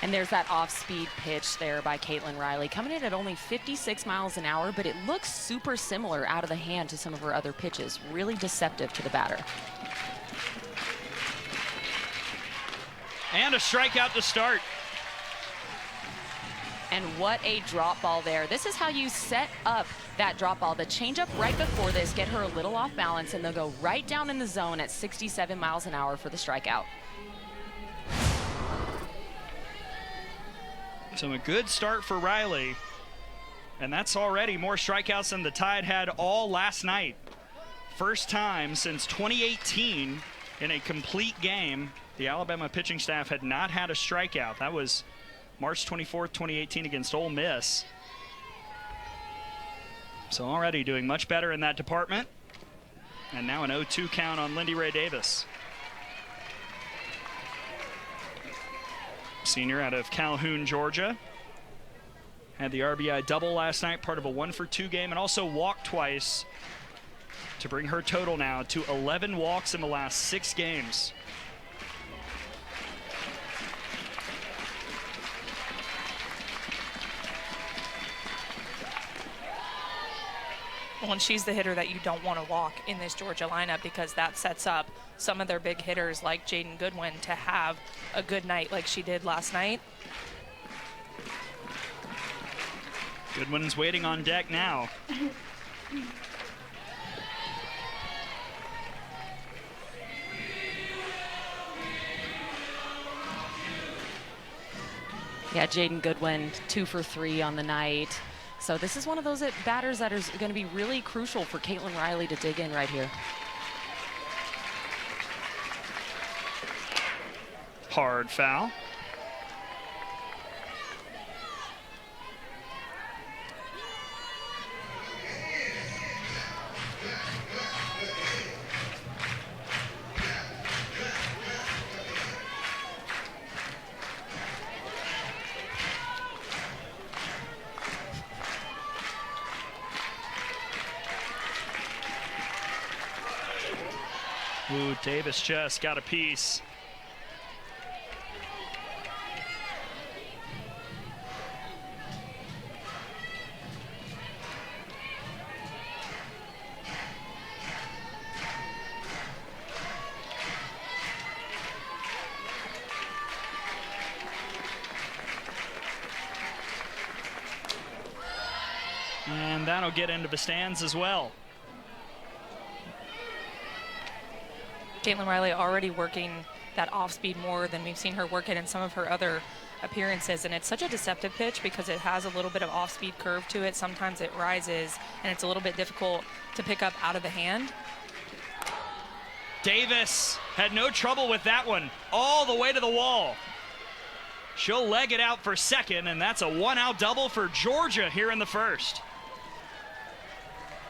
And there's that off-speed pitch there by Caitlin Riley, coming in at only 56 miles an hour, but it looks super similar out of the hand to some of her other pitches. Really deceptive to the batter. And a strikeout to start. And what a drop ball there. This is how you set up that drop ball. The changeup right before this, get her a little off balance, and they'll go right down in the zone at 67 miles an hour for the strikeout. So a good start for Riley. And that's already more strikeouts than the Tide had all last night. First time since 2018 in a complete game, the Alabama pitching staff had not had a strikeout. That was March 24th, 2018 against Ole Miss. So already doing much better in that department. And now an 0-2 count on Lindy Ray Davis. Senior out of Calhoun, Georgia. Had the RBI double last night, part of a 1-for-2 game, and also walked twice to bring her total now to 11 walks in the last 6 games. Well, and she's the hitter that you don't want to walk in this Georgia lineup, because that sets up some of their big hitters like Jaden Goodwin to have a good night like she did last night. Goodwin's waiting on deck now. Yeah, Jaden Goodwin, 2 for 3 on the night. So this is one of those batters that is going to be really crucial for Caitlin Riley to dig in right here. Hard foul. Ooh, Davis just got a piece. And that'll get into the stands as well. Caitlin Riley already working that off-speed more than we've seen her work it in some of her other appearances, and it's such a deceptive pitch because it has a little bit of off-speed curve to it. Sometimes it rises, and it's a little bit difficult to pick up out of the hand. Davis had no trouble with that one, all the way to the wall. She'll leg it out for second, and that's a 1-out double for Georgia here in the first.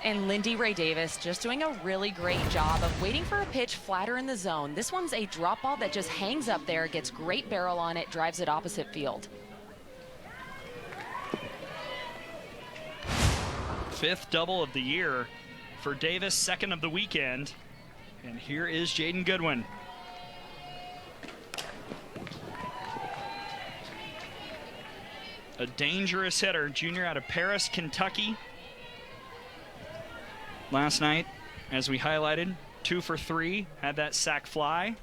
And Lindy Ray Davis just doing a really great job of waiting for a pitch flatter in the zone. This one's a drop ball that just hangs up there, gets great barrel on it, drives it opposite field. 5th double of the year for Davis, 2nd of the weekend. And here is Jaden Goodwin. A dangerous hitter, junior out of Paris, Kentucky. Last night, as we highlighted, 2 for 3, had that sac fly.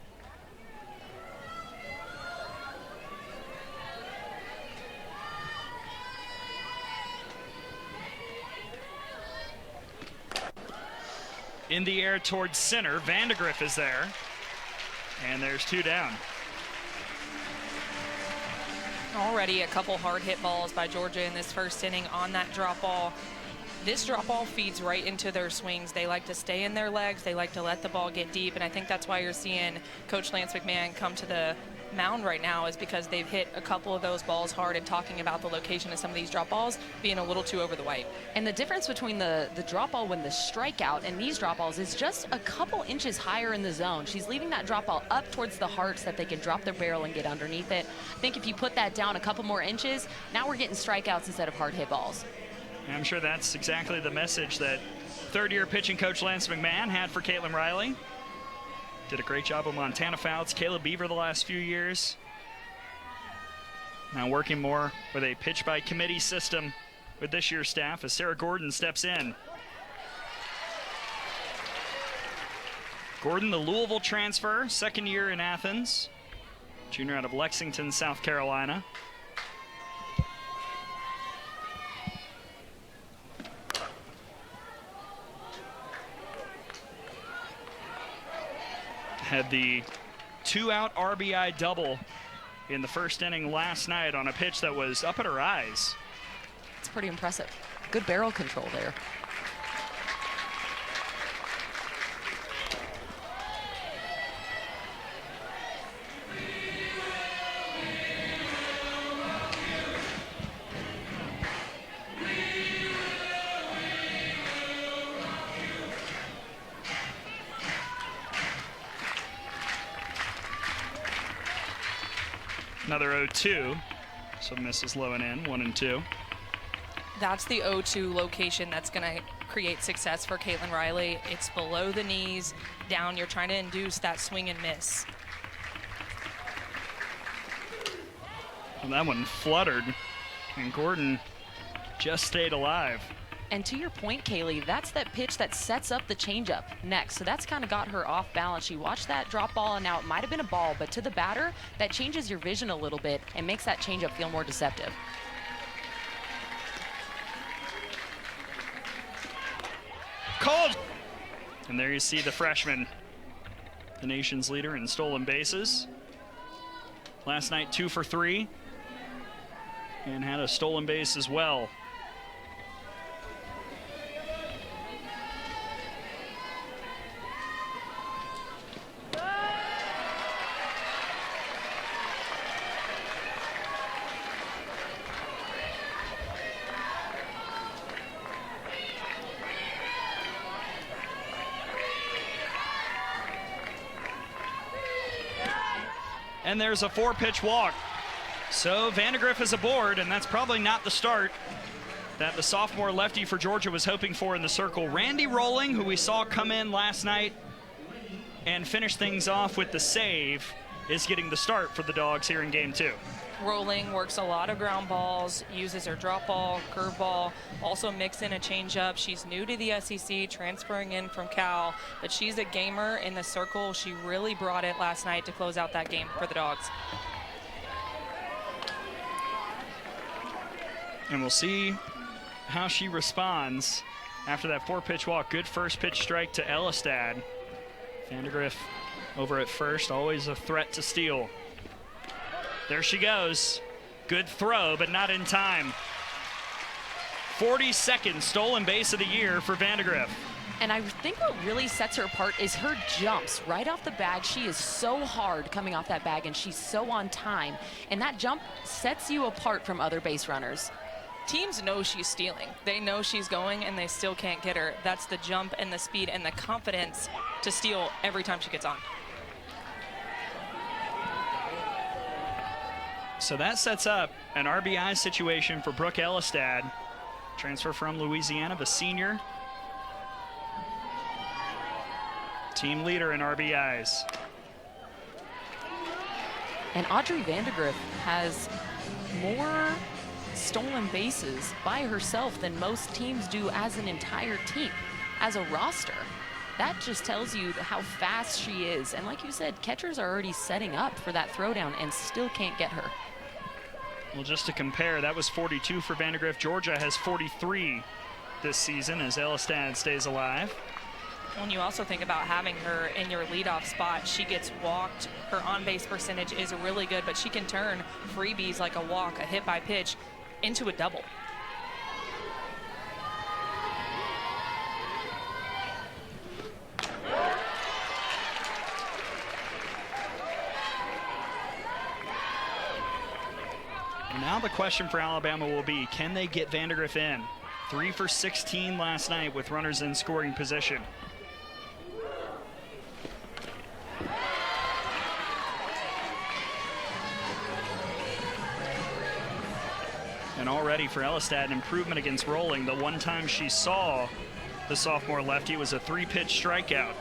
In the air towards center, Vandegrift is there. And there's 2 down. Already a couple hard hit balls by Georgia in this first inning on that drop ball. This drop ball feeds right into their swings. They like to stay in their legs. They like to let the ball get deep. And I think that's why you're seeing Coach Lance McMahon come to the mound right now, is because they've hit a couple of those balls hard, and talking about the location of some of these drop balls being a little too over the white. And the difference between the drop ball when the strikeout and these drop balls is just a couple inches higher in the zone. She's leaving that drop ball up towards the hearts that they can drop their barrel and get underneath it. I think if you put that down a couple more inches, now we're getting strikeouts instead of hard hit balls. I'm sure that's exactly the message that third-year pitching coach Lance McMahon had for Caitlin Riley. Did a great job with Montana Fouts, Caleb Beaver the last few years. Now working more with a pitch by committee system with this year's staff as Sarah Gordon steps in. Gordon, the Louisville transfer, second year in Athens, junior out of Lexington, South Carolina. Had the 2-out RBI double in the first inning last night on a pitch that was up at her eyes. It's pretty impressive. Good barrel control there. Another 0-2, so misses low and in, 1-2. That's the 0-2 location that's going to create success for Caitlin Riley. It's below the knees, down. You're trying to induce that swing and miss. Well, that one fluttered, and Gordon just stayed alive. And to your point, Kaylee, that's that pitch that sets up the changeup next. So that's kind of got her off balance. She watched that drop ball, and now it might have been a ball, but to the batter, that changes your vision a little bit and makes that changeup feel more deceptive. Called! And there you see the freshman, the nation's leader in stolen bases. Last night, 2 for 3, and had a stolen base as well. And there's a 4-pitch walk. So Vandegrift is aboard, and that's probably not the start that the sophomore lefty for Georgia was hoping for in the circle. Randy Rolling, who we saw come in last night and finish things off with the save, is getting the start for the Dogs here in game 2. Rolling works a lot of ground balls, uses her drop ball, curve ball, also mix in a changeup. She's new to the SEC, transferring in from Cal, but she's a gamer in the circle. She really brought it last night to close out that game for the Dogs. And we'll see how she responds after that 4-pitch walk. Good first pitch strike to Elistad. Vandegrift over at first, always a threat to steal. There she goes. Good throw, but not in time. 42nd stolen base of the year for Vandegrift. And I think what really sets her apart is her jumps right off the bag. She is so hard coming off that bag, and she's so on time. And that jump sets you apart from other base runners. Teams know she's stealing. They know she's going, and they still can't get her. That's the jump and the speed and the confidence to steal every time she gets on. So that sets up an RBI situation for Brooke Elistad. Transfer from Louisiana, the senior. Team leader in RBIs. And Audrey Vandegrift has more stolen bases by herself than most teams do as an entire team, as a roster. That just tells you how fast she is. And like you said, catchers are already setting up for that throwdown and still can't get her. Well, just to compare, that was 42 for Vandegrift. Georgia has 43 this season as Elistad stays alive. When you also think about having her in your leadoff spot, she gets walked. Her on-base percentage is really good, but she can turn freebies like a walk, a hit by pitch, into a double. Now the question for Alabama will be, can they get Vandegrift in? 3 for 16 last night with runners in scoring position. And already for Elistad, an improvement against Rolling. The one time she saw the sophomore lefty was a 3-pitch strikeout.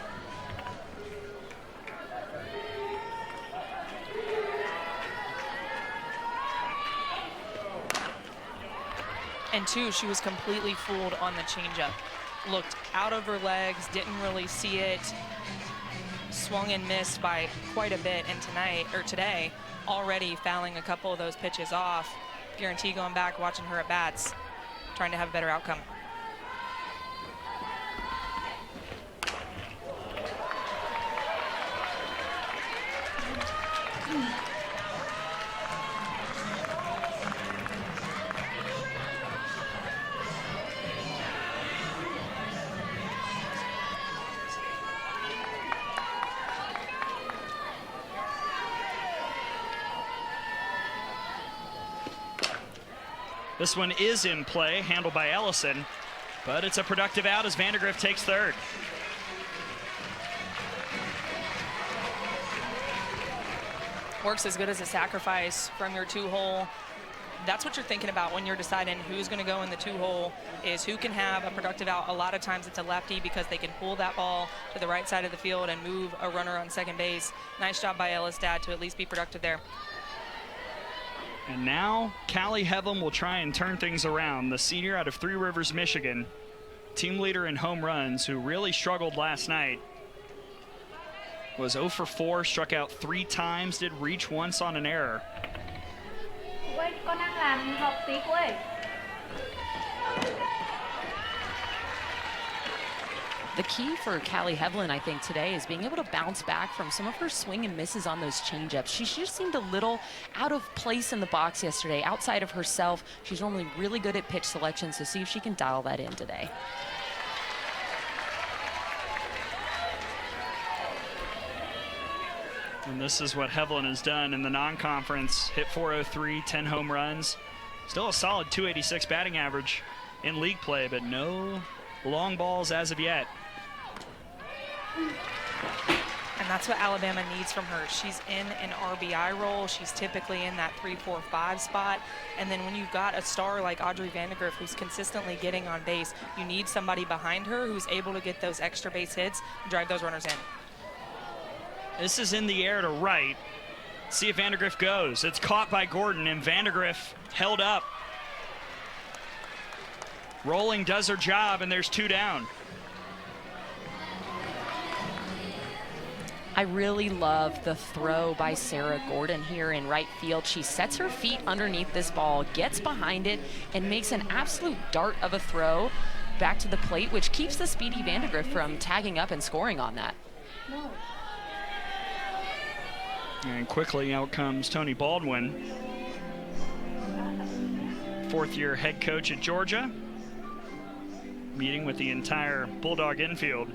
And two, she was completely fooled on the changeup. Looked out of her legs, didn't really see it, swung and missed by quite a bit. And today, already fouling a couple of those pitches off. Guarantee going back, watching her at bats, trying to have a better outcome. This one is in play, handled by Ellison, but it's a productive out as Vandegrift takes third. Works as good as a sacrifice from your two-hole. That's what you're thinking about when you're deciding who's going to go in the two-hole, is who can have a productive out. A lot of times it's a lefty because they can pull that ball to the right side of the field and move a runner on second base. Nice job by Elistad to at least be productive there. And now Callie Hevlin will try and turn things around. The senior out of Three Rivers, Michigan, team leader in home runs, who really struggled last night. Was 0 for 4, struck out 3 times, did reach once on an error. The key for Callie Hevlin, I think, today is being able to bounce back from some of her swing and misses on those changeups. She just seemed a little out of place in the box yesterday, outside of herself. She's normally really good at pitch selection, so see if she can dial that in today. And this is what Hevlin has done in the non-conference. Hit .403, 10 home runs. Still a solid .286 batting average in league play, but no long balls as of yet. And that's what Alabama needs from her. She's in an RBI role. She's typically in that 3-4-5 spot. And then when you've got a star like Audrey Vandegrift who's consistently getting on base, you need somebody behind her who's able to get those extra base hits and drive those runners in. This is in the air to right. See if Vandegrift goes. It's caught by Gordon, and Vandegrift held up. Rolling does her job, and there's 2 down. I really love the throw by Sarah Gordon here in right field. She sets her feet underneath this ball, gets behind it, and makes an absolute dart of a throw back to the plate, which keeps the speedy Vandegrift from tagging up and scoring on that. And quickly out comes Tony Baldwin, 4th-year head coach at Georgia, meeting with the entire Bulldog infield.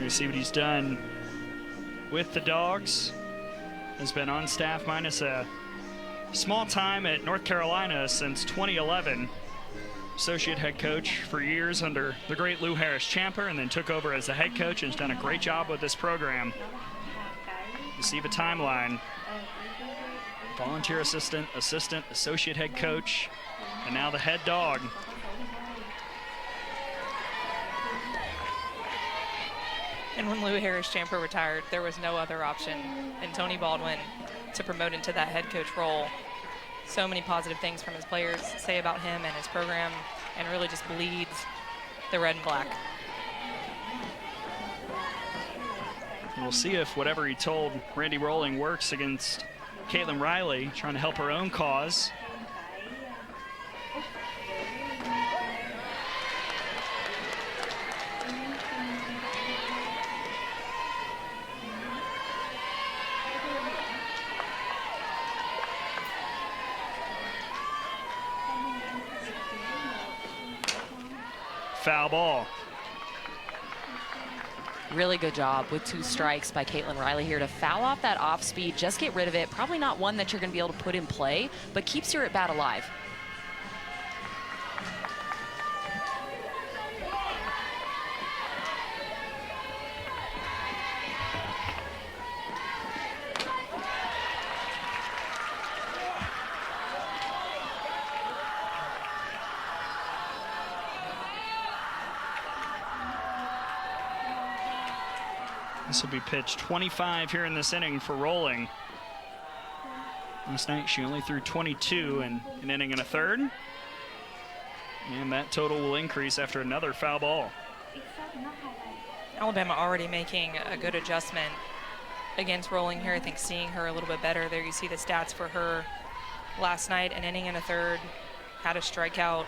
You see what he's done with the Dogs. Has been on staff minus a small time at North Carolina since 2011. Associate head coach for years under the great Lou Harris-Champer, and then took over as the head coach and has done a great job with this program. You see the timeline. Volunteer assistant, associate head coach, and now the head dog. And when Lou Harris-Champer retired, there was no other option than Tony Baldwin to promote into that head coach role. So many positive things from his players say about him and his program, and really just bleeds the red and black. We'll see if whatever he told Randy Rolling works against Caitlin Riley, trying to help her own cause. Foul ball. Really good job with 2 strikes by Caitlin Riley here to foul off that off speed, just get rid of it. Probably not one that you're going to be able to put in play, but keeps your at bat alive. This will be pitch 25 here in this inning for Rolling. Last night she only threw 22 in an inning and a third. And that total will increase after another foul ball. Alabama already making a good adjustment against Rolling here. I think seeing her a little bit better. There you see the stats for her last night, an inning and a third, had a strikeout.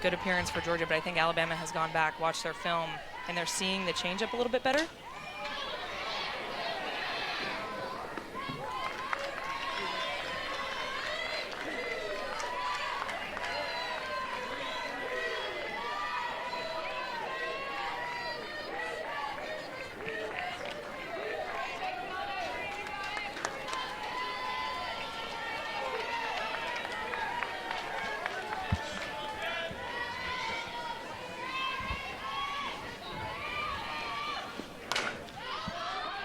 Good appearance for Georgia, but I think Alabama has gone back, watched their film, and they're seeing the changeup a little bit better.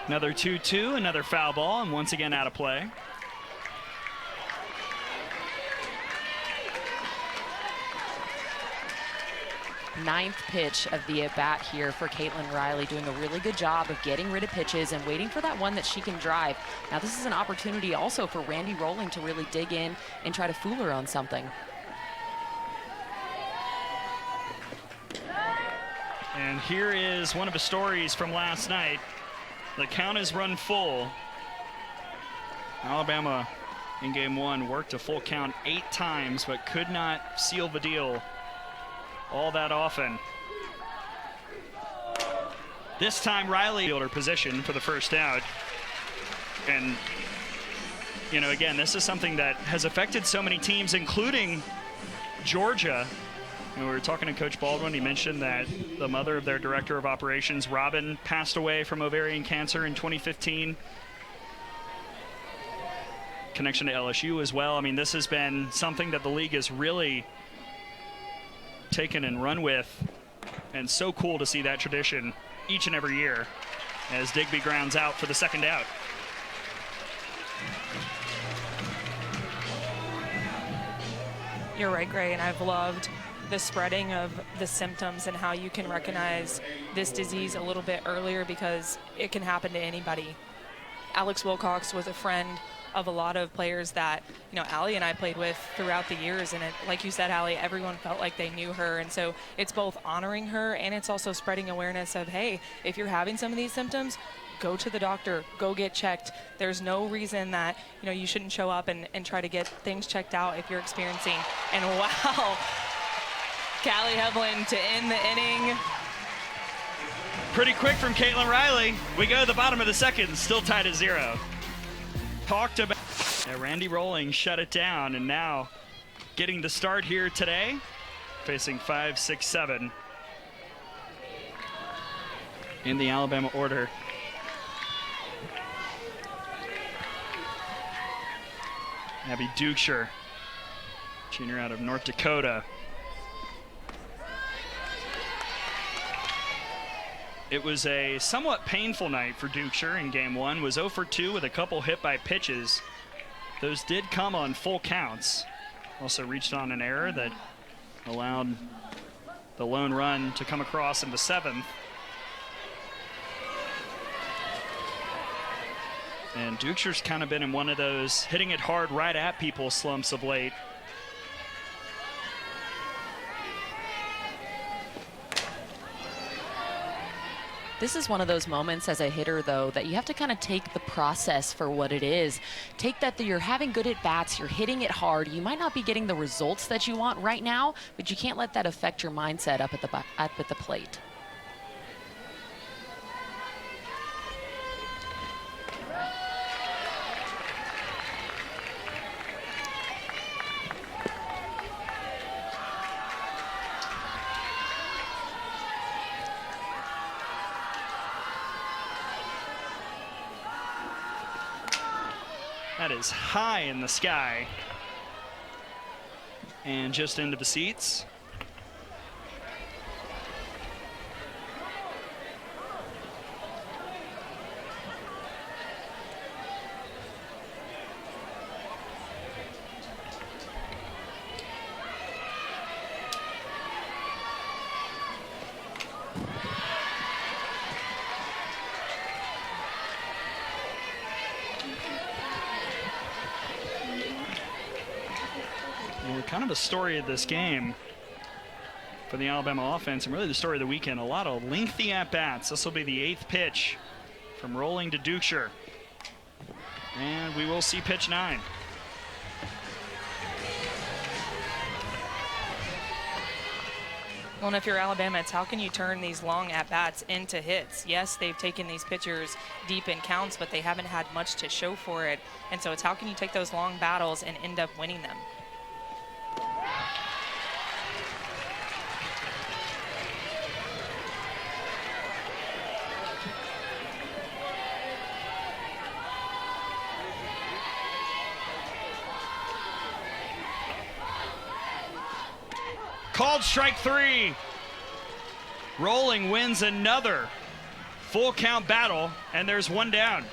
Another 2-2, another foul ball, and once again out of play. Ninth pitch of the at-bat here for Caitlin Riley, doing a really good job of getting rid of pitches and waiting for that one that she can drive. Now this is an opportunity also for Randy Rolling to really dig in and try to fool her on something. And here is one of the stories from last night. The count is run full. Alabama in game one worked a full count 8 times, but could not seal the deal all that often. This time Riley fielder position for the first out. And, you know, again, this is something that has affected so many teams, including Georgia. We were talking to Coach Baldwin. He mentioned that the mother of their director of operations, Robin, passed away from ovarian cancer in 2015. Connection to LSU as well. I mean, this has been something that the league has really taken and run with. And so cool to see that tradition each and every year as Digby grounds out for the second out. You're right, Gray, and I've loved the spreading of the symptoms and how you can recognize this disease a little bit earlier because it can happen to anybody. Alex Wilcox was a friend of a lot of players that, you know, Allie and I played with throughout the years, and it, like you said, Allie, everyone felt like they knew her, and so it's both honoring her and it's also spreading awareness of, hey, if you're having some of these symptoms, go to the doctor, go get checked. There's no reason that, you know, you shouldn't show up and try to get things checked out if you're experiencing. And wow, Callie Heavlin to end the inning. Pretty quick from Caitlin Riley. We go to the bottom of the second, still tied at 0. Talked about Randy Rolling shut it down, and now getting the start here today, facing 5, 6, 7 in the Alabama order. Abby Dukeshire, junior out of North Dakota. It was a somewhat painful night for Dukeshire in game one. Was 0 for 2 with a couple hit by pitches. Those did come on full counts. Also reached on an error that allowed the lone run to come across in the 7th. And Dukeshire's kind of been in one of those hitting it hard right at people slumps of late. This is one of those moments as a hitter, though, that you have to kind of take the process for what it is. Take that you're having good at-bats, you're hitting it hard. You might not be getting the results that you want right now, but you can't let that affect your mindset up at the plate. That is high in the sky and just into the seats. kind of a story of this game for the Alabama offense, and really the story of the weekend. A lot of lengthy at-bats. This will be the 8th pitch from Rolling to Dukeshire. And we will see pitch 9. Well, and if you're Alabama, it's how can you turn these long at-bats into hits? Yes, they've taken these pitchers deep in counts, but they haven't had much to show for it. And so it's how can you take those long battles and end up winning them? Called strike 3. Rolling wins another full count battle, and there's 1 down.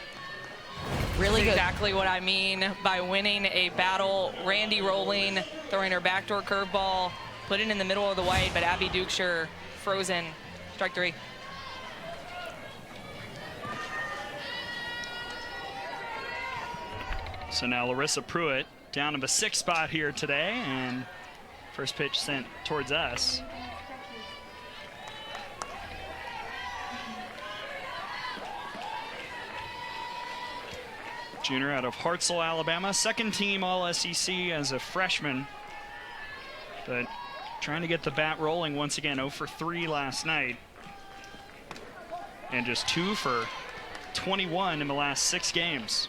Really good. Exactly what I mean by winning a battle. Randy Rolling throwing her backdoor curveball, put it in the middle of the white, but Abby Dukeshire frozen. Strike 3. So now Larissa Pruitt down to the 6th spot here today, and first pitch sent towards us. Junior out of Hartselle, Alabama, 2nd team All-SEC as a freshman, but trying to get the bat rolling once again. 0 for 3 last night, and just 2 for 21 in the last 6 games.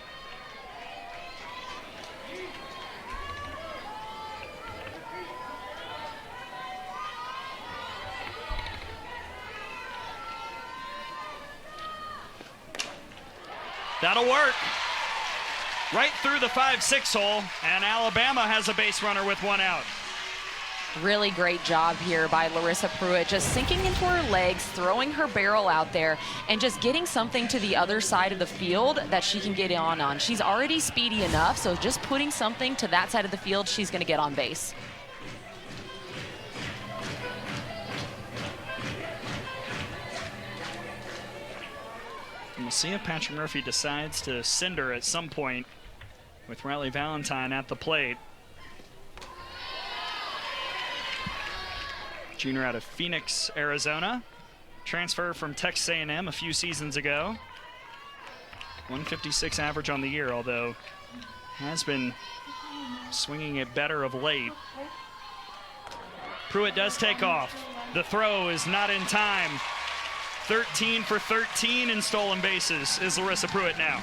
That'll work. Right through the 5-6 hole, and Alabama has a base runner with 1 out. Really great job here by Larissa Pruitt, just sinking into her legs, throwing her barrel out there, and just getting something to the other side of the field that she can get on. She's already speedy enough, so just putting something to that side of the field, she's going to get on base. And we'll see if Patrick Murphy decides to send her at some point with Riley Valentine at the plate. Junior out of Phoenix, Arizona. Transfer from Texas A&M a few seasons ago. 156 average on the year, although has been swinging it better of late. Pruitt does take off. The throw is not in time. 13 for 13 in stolen bases is Larissa Pruitt now.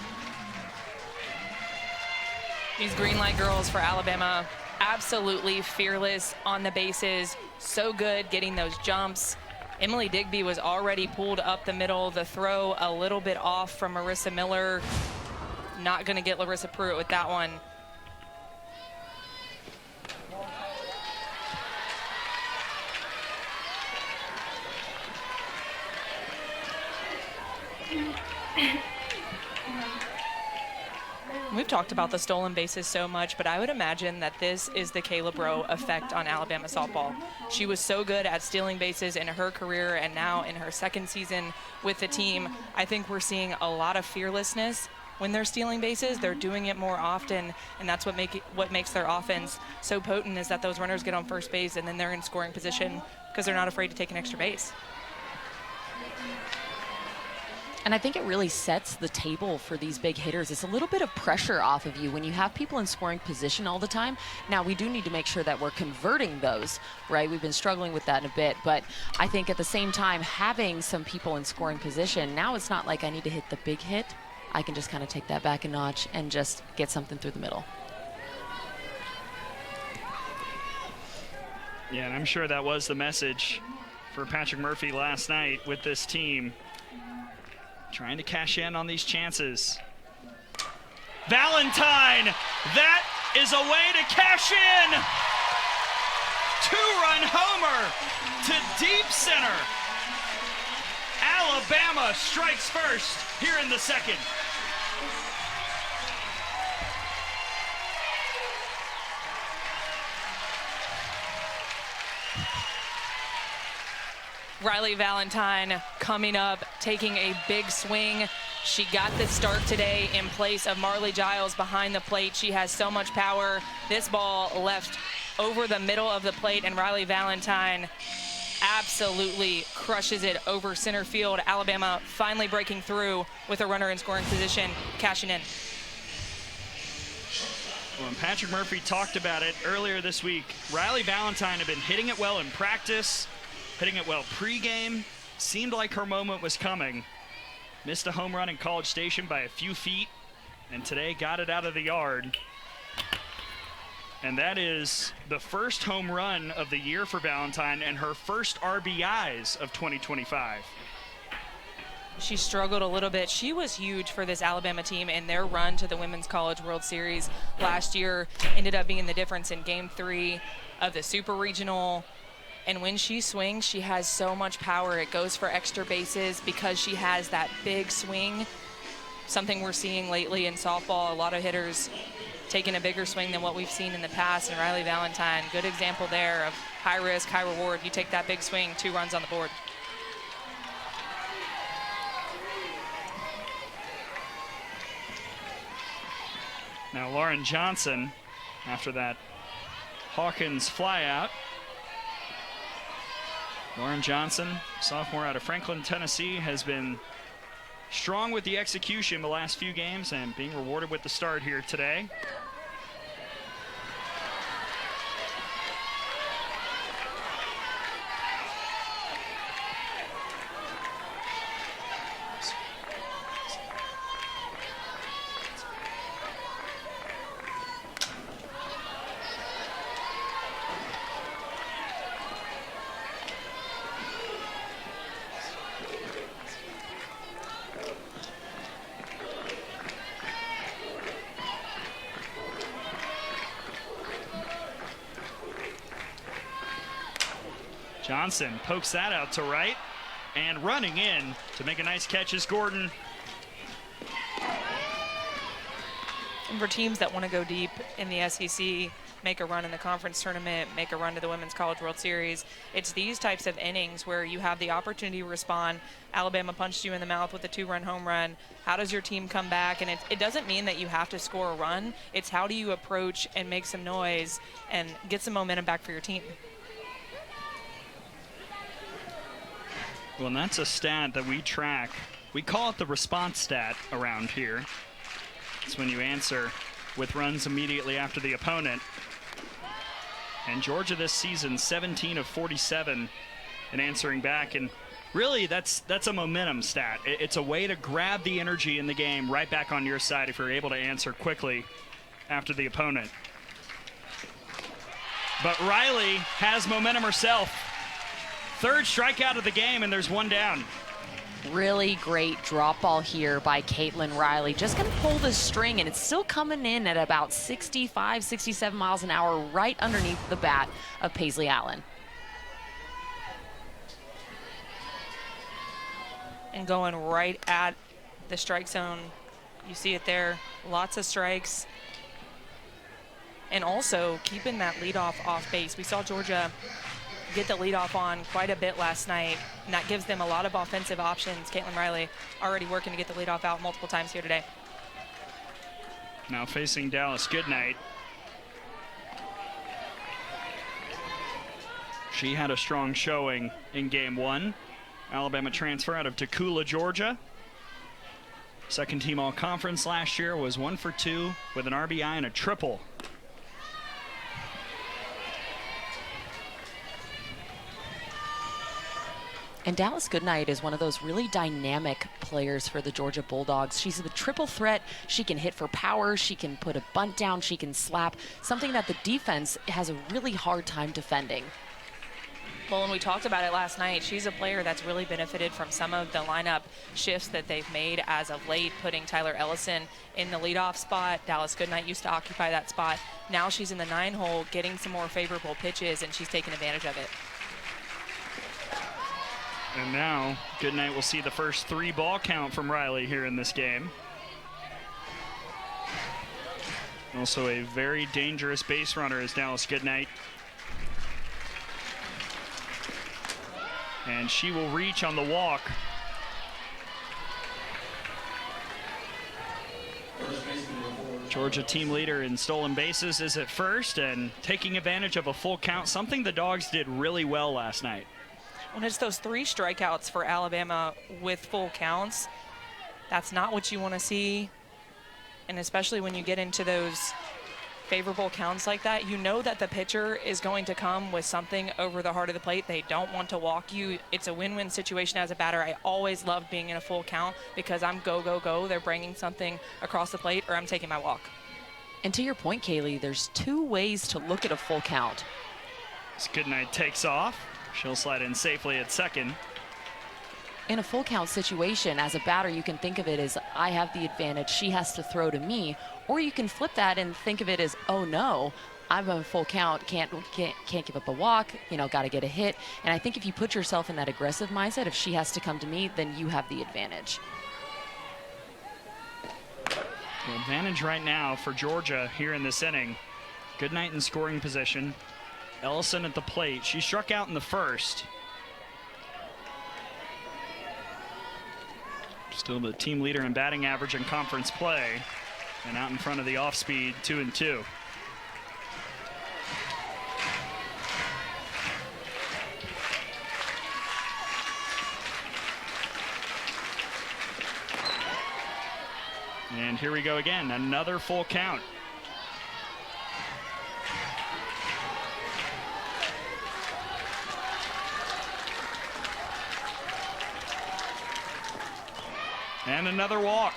These green light girls for Alabama, absolutely fearless on the bases. So good getting those jumps. Emily Digby was already pulled up the middle. The throw a little bit off from Marissa Miller. Not going to get Larissa Pruitt with that one. We've talked about the stolen bases so much, but I would imagine that this is the Caleb Rowe effect on Alabama softball. She was so good at stealing bases in her career, and now in her 2nd season with the team, I think we're seeing a lot of fearlessness when they're stealing bases. They're doing it more often, and that's what makes their offense so potent, is that those runners get on first base and then they're in scoring position because they're not afraid to take an extra base. And I think it really sets the table for these big hitters. It's a little bit of pressure off of you when you have people in scoring position all the time. Now, we do need to make sure that we're converting those, right? We've been struggling with that in a bit, but I think at the same time, having some people in scoring position, now it's not like I need to hit the big hit. I can just kind of take that back a notch and just get something through the middle. Yeah, and I'm sure that was the message for Patrick Murphy last night with this team. Trying to cash in on these chances. Valentine, that is a way to cash in. 2-run homer to deep center. Alabama strikes first here in the 2nd. Riley Valentine coming up, taking a big swing. She got the start today in place of Marley Giles behind the plate. She has so much power. This ball left over the middle of the plate, and Riley Valentine absolutely crushes it over center field. Alabama finally breaking through with a runner in scoring position, cashing in. Well, and Patrick Murphy talked about it earlier this week. Riley Valentine had been hitting it well in practice, hitting it well pregame. Seemed like her moment was coming. Missed a home run in College Station by a few feet, and today got it out of the yard. And that is the first home run of the year for Valentine and her first RBIs of 2025. She struggled a little bit. She was huge for this Alabama team, and their run to the Women's College World Series last year ended up being the difference in Game 3 of the Super Regional. And when she swings, she has so much power. It goes for extra bases because she has that big swing, something we're seeing lately in softball. A lot of hitters taking a bigger swing than what we've seen in the past, and Riley Valentine, good example there of high risk, high reward. You take that big swing, 2 runs on the board. Now Lauren Johnson, after that Hawkins flyout. Lauren Johnson, sophomore out of Franklin, Tennessee, has been strong with the execution the last few games and being rewarded with the start here today. Johnson pokes that out to right, and running in to make a nice catch is Gordon. And for teams that want to go deep in the SEC, make a run in the conference tournament, make a run to the Women's College World Series, it's these types of innings where you have the opportunity to respond. Alabama punched you in the mouth with a 2-run home run. How does your team come back? And it doesn't mean that you have to score a run. It's how do you approach and make some noise and get some momentum back for your team. Well, and that's a stat that we track. We call it the response stat around here. It's when you answer with runs immediately after the opponent. And Georgia this season, 17 of 47 in answering back. And really, that's a momentum stat. It's a way to grab the energy in the game right back on your side if you're able to answer quickly after the opponent. But Riley has momentum herself. 3rd strikeout of the game, and there's 1 down. Really great drop ball here by Caitlin Riley. Just going to pull the string, and it's still coming in at about 65, 67 miles an hour right underneath the bat of Paisley Allen. And going right at the strike zone. You see it there, lots of strikes. And also keeping that leadoff off base. We saw Georgia get the leadoff on quite a bit last night, and that gives them a lot of offensive options. Caitlin Riley already working to get the leadoff out multiple times here today. Now facing Dallas Goodnight. She had a strong showing in Game 1. Alabama transfer out of Tacoola, Georgia. 2nd team all-conference last year, was 1 for 2 with an RBI and a triple. And Dallas Goodnight is one of those really dynamic players for the Georgia Bulldogs. She's a triple threat. She can hit for power. She can put a bunt down. She can slap, something that the defense has a really hard time defending. Well, and we talked about it last night. She's a player that's really benefited from some of the lineup shifts that they've made as of late, putting Tyler Ellison in the leadoff spot. Dallas Goodnight used to occupy that spot. Now she's in the 9-hole, getting some more favorable pitches, and she's taking advantage of it. And now, Goodnight will see the first 3-ball count from Riley here in this game. Also a very dangerous base runner is Dallas Goodnight. And she will reach on the walk. Georgia team leader in stolen bases is at first and taking advantage of a full count, something the Dogs did really well last night. When it's those 3 strikeouts for Alabama with full counts, that's not what you want to see. And especially when you get into those favorable counts like that, you know that the pitcher is going to come with something over the heart of the plate. They don't want to walk you. It's a win-win situation as a batter. I always love being in a full count because I'm go, go, go. They're bringing something across the plate or I'm taking my walk. And to your point, Kaylee, there's 2 ways to look at a full count. As Goodnight takes off, she'll slide in safely at second. In a full count situation, as a batter, you can think of it as I have the advantage, she has to throw to me, or you can flip that and think of it as, oh no, I'm a full count, can't give up a walk, got to get a hit. And I think if you put yourself in that aggressive mindset, if she has to come to me, then you have the advantage. The advantage right now for Georgia here in this inning. Goodnight in scoring position. Ellison at the plate. She struck out in the first. Still the team leader in batting average in conference play, and out in front of the off-speed 2-2. And here we go again, another full count. And another walk.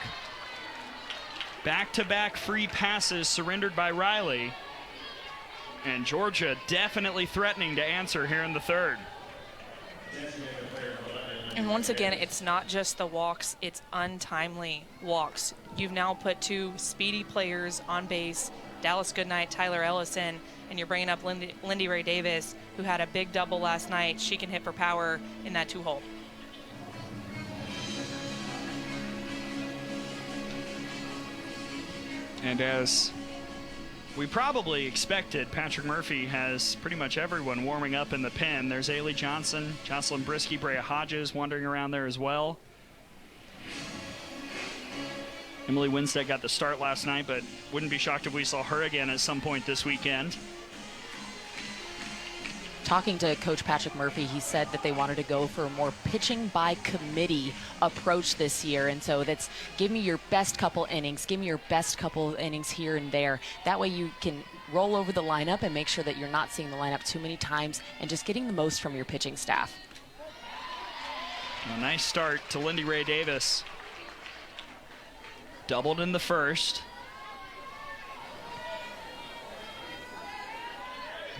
Back-to-back free passes surrendered by Riley. And Georgia definitely threatening to answer here in the third. And once again, it's not just the walks, it's untimely walks. You've now put 2 speedy players on base, Dallas Goodnight, Tyler Ellison, and you're bringing up Lindy Ray Davis, who had a big double last night. She can hit for power in that 2-hole. And as we probably expected, Patrick Murphy has pretty much everyone warming up in the pen. There's Ailey Johnson, Jocelyn Brisky, Brea Hodges wandering around there as well. Emily Winstead got the start last night, but wouldn't be shocked if we saw her again at some point this weekend. Talking to Coach Patrick Murphy, he said that they wanted to go for a more pitching by committee approach this year. And so that's give me your best couple innings, give me your best couple innings here and there. That way you can roll over the lineup and make sure that you're not seeing the lineup too many times and just getting the most from your pitching staff. A nice start to Lindy Ray Davis. Doubled in the first.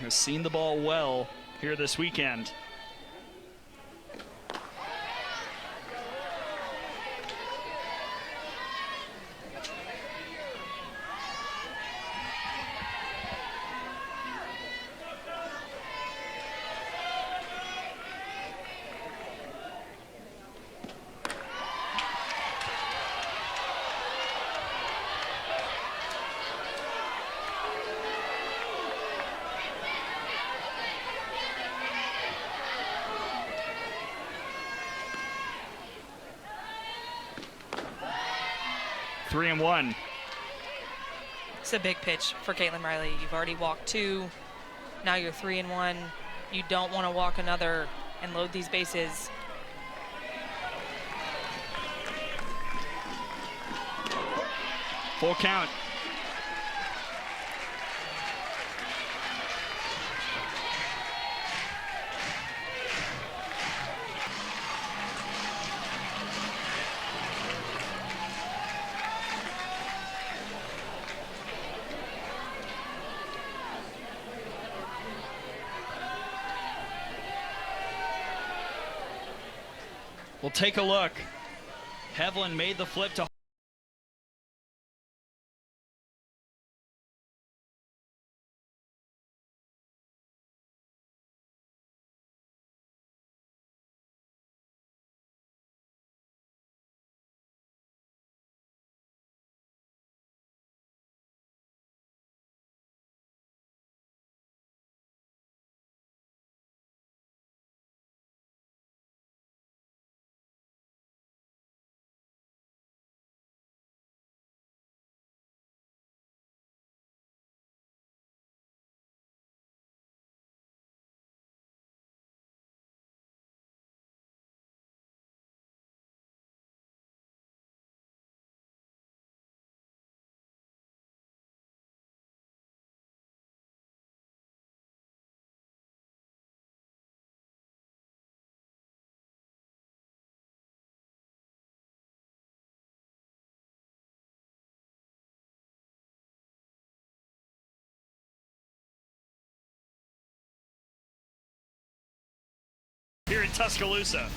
Has seen the ball well here this weekend. Three and one. It's a big pitch for Caitlin Riley. You've already walked 2. Now you're 3 and 1. You don't want to walk another and load these bases. Full count. We'll take a look. Hevlin made the flip to here in Tuscaloosa.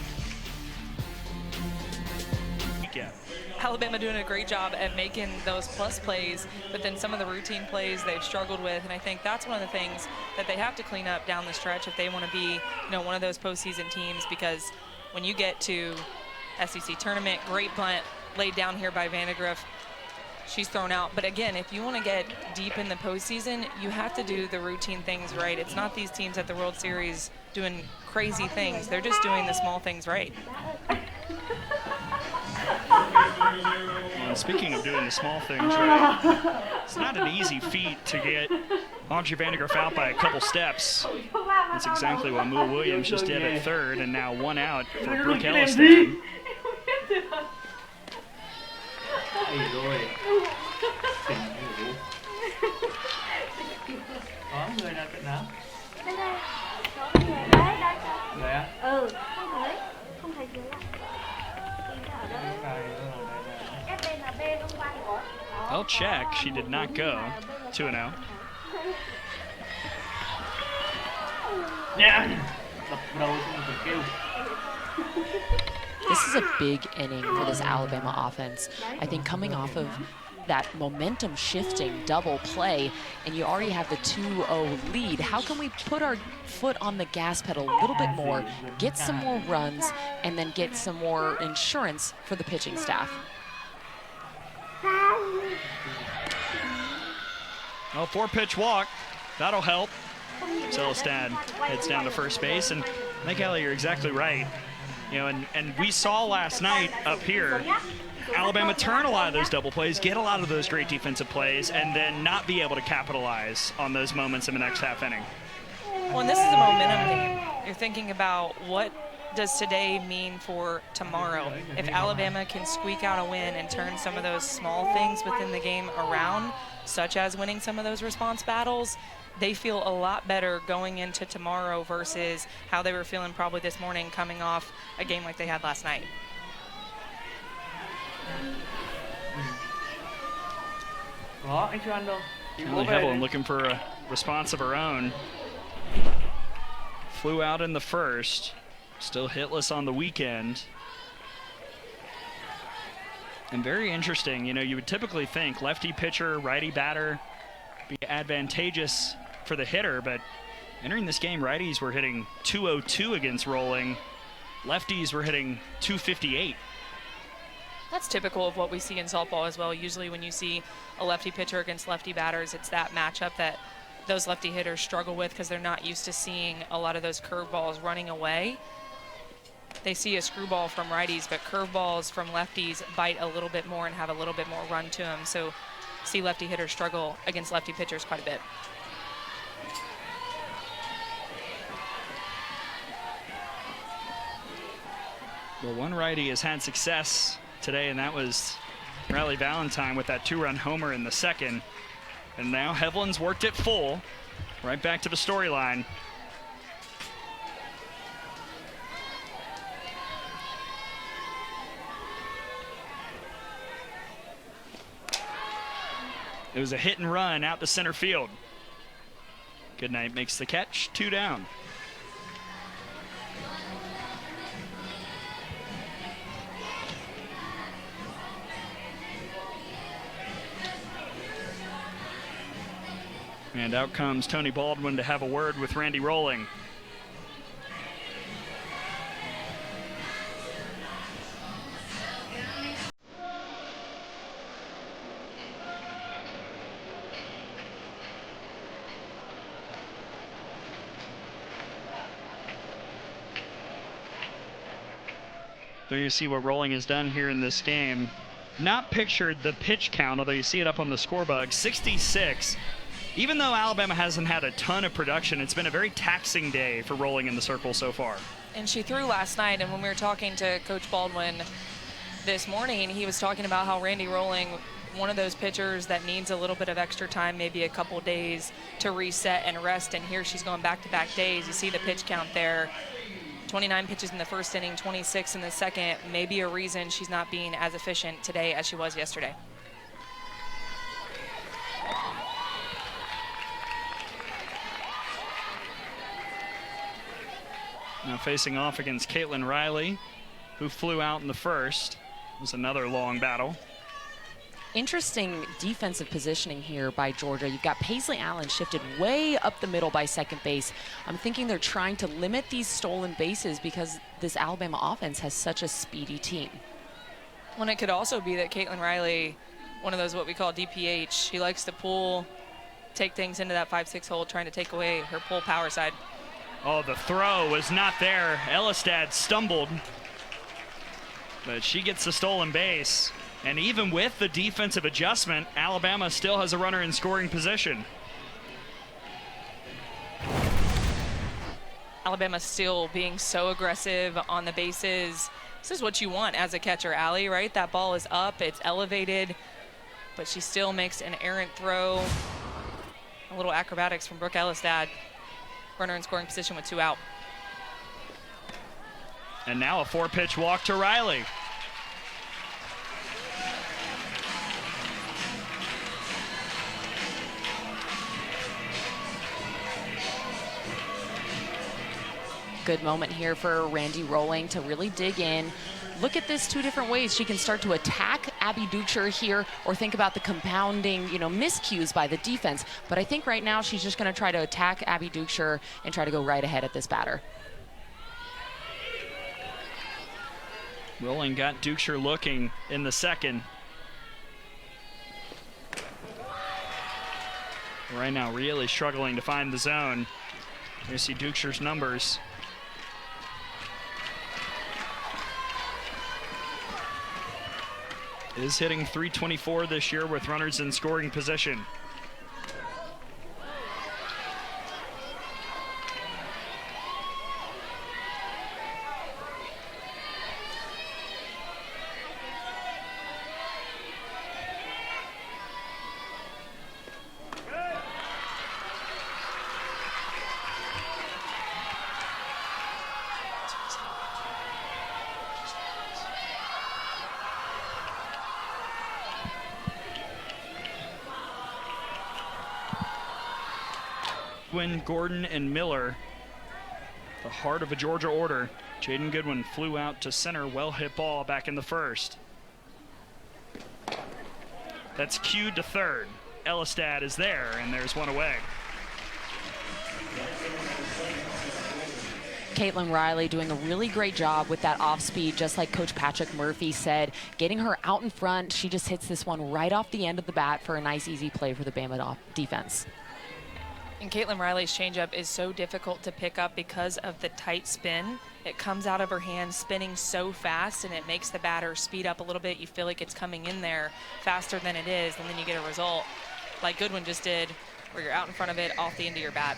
Yeah. Alabama doing a great job at making those plus plays, but then some of the routine plays they've struggled with, and I think that's one of the things that they have to clean up down the stretch if they want to be, one of those postseason teams, because when you get to SEC tournament, great punt laid down here by Vandegrift. She's thrown out. But again, if you want to get deep in the postseason, you have to do the routine things right. It's not these teams at the World Series doing crazy things. They're just doing the small things right. And speaking of doing the small things right, it's not an easy feat to get Audrey Vandegrift out by a couple steps. That's exactly what Mua Williams just did at third, and now one out for Brooke Elliston. Có người nào cạnh nào? Bên đây. Có người đấy, đây. Người á? Ừ, không thấy. Không thấy dưới ạ. Tìm ra ở đây. FBNB hôm qua thì có. Well, check. She did not go. 2-0. Nha! Đập đầu xong rồi kêu. This is a big inning for this Alabama offense. I think coming off of that momentum shifting double play, and you already have the 2-0 lead, how can we put our foot on the gas pedal a little bit more, get some more runs, and then get some more insurance for the pitching staff? Well, 4-pitch walk. That'll help. Celestad heads down to first base, and I think, Ellie, you're exactly right. And we saw last night up here, Alabama turn a lot of those double plays, get a lot of those great defensive plays, and then not be able to capitalize on those moments in the next half inning. Well, and this is a momentum game. You're thinking about what does today mean for tomorrow. If Alabama can squeak out a win and turn some of those small things within the game around, such as winning some of those response battles, they feel a lot better going into tomorrow versus how they were feeling probably this morning coming off a game like they had last night. Có, anh chưa ăn đâu. Kelly Hevelin looking for a response of her own. Flew out in the first. Still hitless on the weekend. And very interesting, you would typically think lefty pitcher, righty batter be advantageous for the hitter, but entering this game, righties were hitting 202 against Rolling. Lefties were hitting 258. That's typical of what we see in softball as well. Usually when you see a lefty pitcher against lefty batters, it's that matchup that those lefty hitters struggle with because they're not used to seeing a lot of those curveballs running away. They see a screwball from righties, but curveballs from lefties bite a little bit more and have a little bit more run to them. So see lefty hitters struggle against lefty pitchers quite a bit. Well, one righty has had success today, and that was Riley Valentine with that 2-run homer in the second. And now Hevelin's worked it full. Right back to the storyline. It was a hit and run out to center field. Goodnight makes the catch, 2 down. And out comes Tony Baldwin to have a word with Randy Rolling. There you see what Rolling has done here in this game. Not pictured the pitch count, although you see it up on the scorebug, 66. Even though Alabama hasn't had a ton of production, it's been a very taxing day for Rolling in the circle so far. And she threw last night, and when we were talking to Coach Baldwin this morning, he was talking about how Randy Rolling, one of those pitchers that needs a little bit of extra time, maybe a couple days to reset and rest, and here she's going back-to-back days. You see the pitch count there. 29 pitches in the first inning, 26 in the second. Maybe a reason she's not being as efficient today as she was yesterday. Now facing off against Caitlin Riley, who flew out in the first. It was another long battle. Interesting defensive positioning here by Georgia. You've got Paisley Allen shifted way up the middle by second base. I'm thinking they're trying to limit these stolen bases because this Alabama offense has such a speedy team. Well, it could also be that Caitlin Riley, one of those what we call DPH, she likes to pull, take things into that 5-6 hole, trying to take away her pull power side. Oh, the throw was not there. Elistad stumbled, but she gets the stolen base. And even with the defensive adjustment, Alabama still has a runner in scoring position. Alabama still being so aggressive on the bases. This is what you want as a catcher, Allie, right? That ball is up, it's elevated, but she still makes an errant throw. A little acrobatics from Brooke Elistad. Runner in scoring position with 2 out. And now a 4-pitch walk to Riley. Good moment here for Randy Rolling to really dig in. Look at this 2 different ways. She can start to attack Abby Dukeshire here or think about the compounding, miscues by the defense. But I think right now she's just going to try to attack Abby Dukeshire and try to go right ahead at this batter. Rolling got Dukeshire looking in the second. Right now really struggling to find the zone. You see Dukeshire's numbers. Is hitting .324 this year with runners in scoring position. Goodwin, Gordon, and Miller, the heart of a Georgia order. Jaden Goodwin flew out to center, well hit ball back in the first. That's cued to third. Elistad is there, and there's one away. Caitlin Riley doing a really great job with that off speed, just like Coach Patrick Murphy said, getting her out in front. She just hits this one right off the end of the bat for a nice, easy play for the Bama defense. And Caitlin Riley's changeup is so difficult to pick up because of the tight spin. It comes out of her hand spinning so fast, and it makes the batter speed up a little bit. You feel like it's coming in there faster than it is, and then you get a result like Goodwin just did, where you're out in front of it off the end of your bat.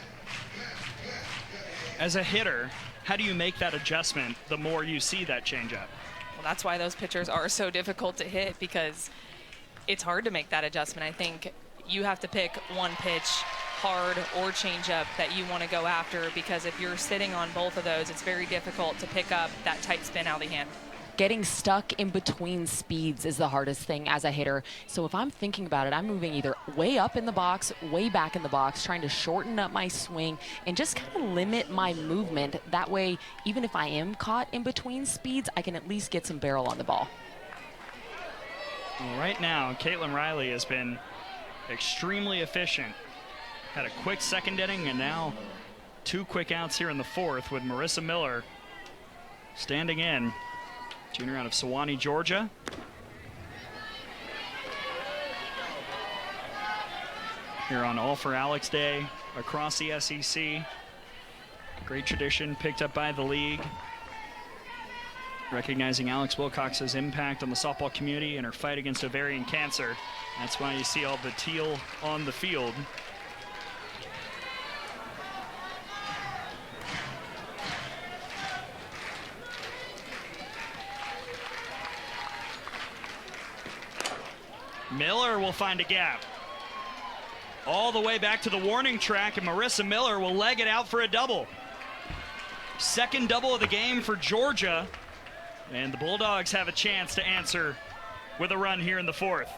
As a hitter, how do you make that adjustment the more you see that changeup? Well, that's why those pitchers are so difficult to hit, because it's hard to make that adjustment. I think you have to pick one pitch, hard or changeup, that you want to go after, because if you're sitting on both of those, it's very difficult to pick up that tight spin out of the hand. Getting stuck in between speeds is the hardest thing as a hitter. So if I'm thinking about it, I'm moving either way up in the box, way back in the box, trying to shorten up my swing and just kind of limit my movement. That way, even if I am caught in between speeds, I can at least get some barrel on the ball. Well, right now, Caitlin Riley has been extremely efficient. Had a quick second inning, and now 2 quick outs here in the fourth with Marissa Miller standing in. Junior out of Sewanee, Georgia. Here on All for Alex Day across the SEC. Great tradition picked up by the league. Recognizing Alex Wilcox's impact on the softball community and her fight against ovarian cancer. That's why you see all the teal on the field. Miller will find a gap. All the way back to the warning track, and Marissa Miller will leg it out for a double. Second double of the game for Georgia, and the Bulldogs have a chance to answer with a run here in the fourth.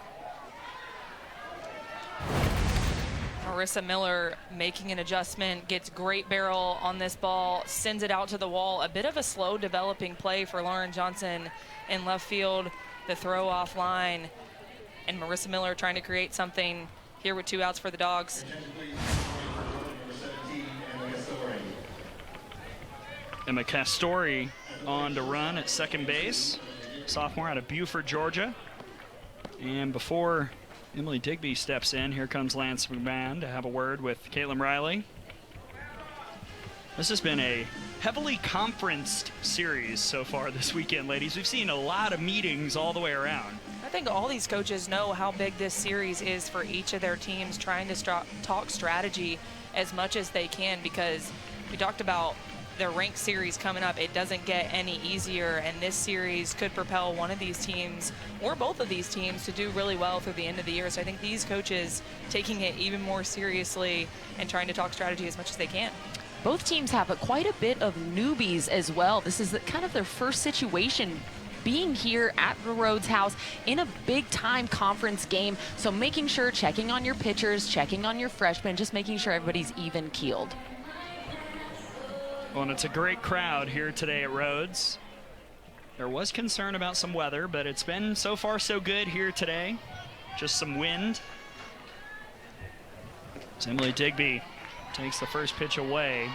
Marissa Miller making an adjustment, gets great barrel on this ball, sends it out to the wall. A bit of a slow developing play for Lauren Johnson in left field, the throw offline, and Marissa Miller trying to create something here with 2 outs for the Dogs. Emma Castori on to run at second base. Sophomore out of Buford, Georgia. And before Emily Digby steps in, here comes Lance McMahon to have a word with Caitlin Riley. This has been a heavily conferenced series so far this weekend, ladies. We've seen a lot of meetings all the way around. I think all these coaches know how big this series is for each of their teams, trying to talk strategy as much as they can, because we talked about the ranked series coming up. It doesn't get any easier, and this series could propel one of these teams or both of these teams to do really well through the end of the year. So I think these coaches taking it even more seriously and trying to talk strategy as much as they can. Both teams have quite a bit of newbies as well. This is kind of their first situation being here at the Rhodes House in a big-time conference game. So making sure, checking on your pitchers, checking on your freshmen, just making sure everybody's even-keeled. Well, and it's a great crowd here today at Rhodes. There was concern about some weather, but it's been so far so good here today. Just some wind. As Emily Digby takes the first pitch away.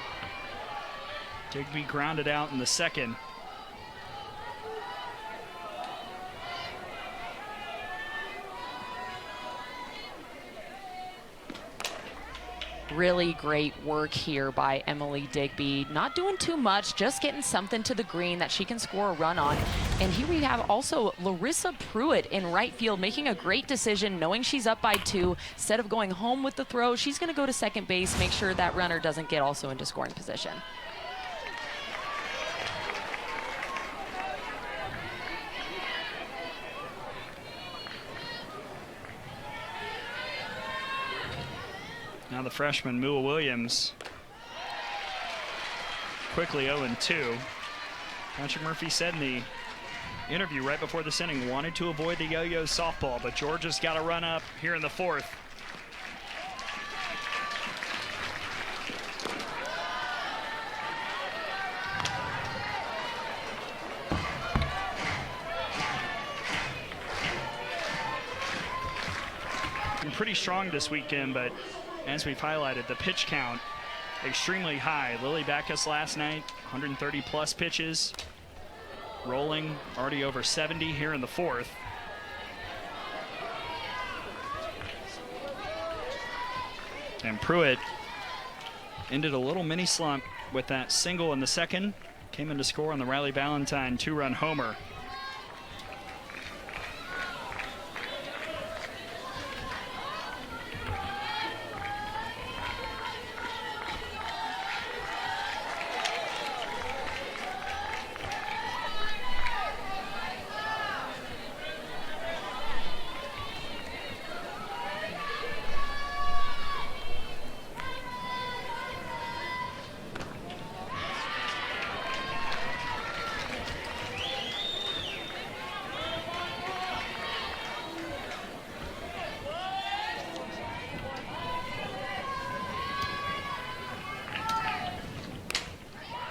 Digby grounded out in the second. Really great work here by Emily Digby. Not doing too much, just getting something to the green that she can score a run on. And here we have also Larissa Pruitt in right field making a great decision, knowing she's up by 2. Instead of going home with the throw, she's going to go to second base, make sure that runner doesn't get also into scoring position. Now the freshman, Mua Williams, quickly 0-2. Patrick Murphy said in the interview right before this inning, wanted to avoid the yo-yo softball, but Georgia's got to run up here in the 4th. Been pretty strong this weekend, but as we've highlighted, the pitch count extremely high. Lily Backus last night, 130 plus pitches. Rolling already over 70 here in the 4th. And Pruitt ended a little mini slump with that single in the second. Came in to score on the Riley Valentine 2-run homer.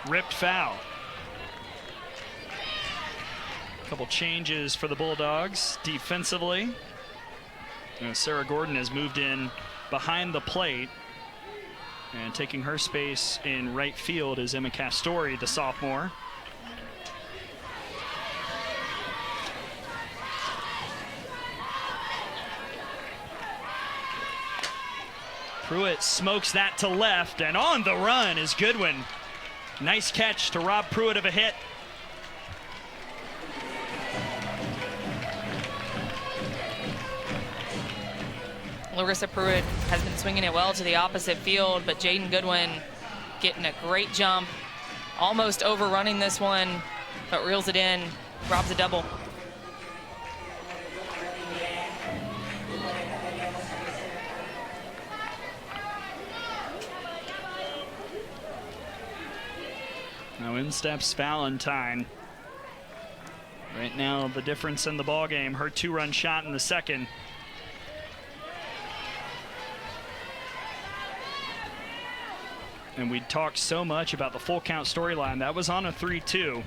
Ripped foul. A couple changes for the Bulldogs defensively. Sarah Gordon has moved in behind the plate, and taking her space in right field is Emma Castori, the sophomore. Pruitt smokes that to left, and on the run is Goodwin. Nice catch to rob Pruitt of a hit. Larissa Pruitt has been swinging it well to the opposite field, but Jaden Goodwin getting a great jump, almost overrunning this one, but reels it in, robs a double. Now in steps Valentine. Right now the difference in the ball game, her 2-run shot in the second. And we talked so much about the full count storyline. That was on a 3-2.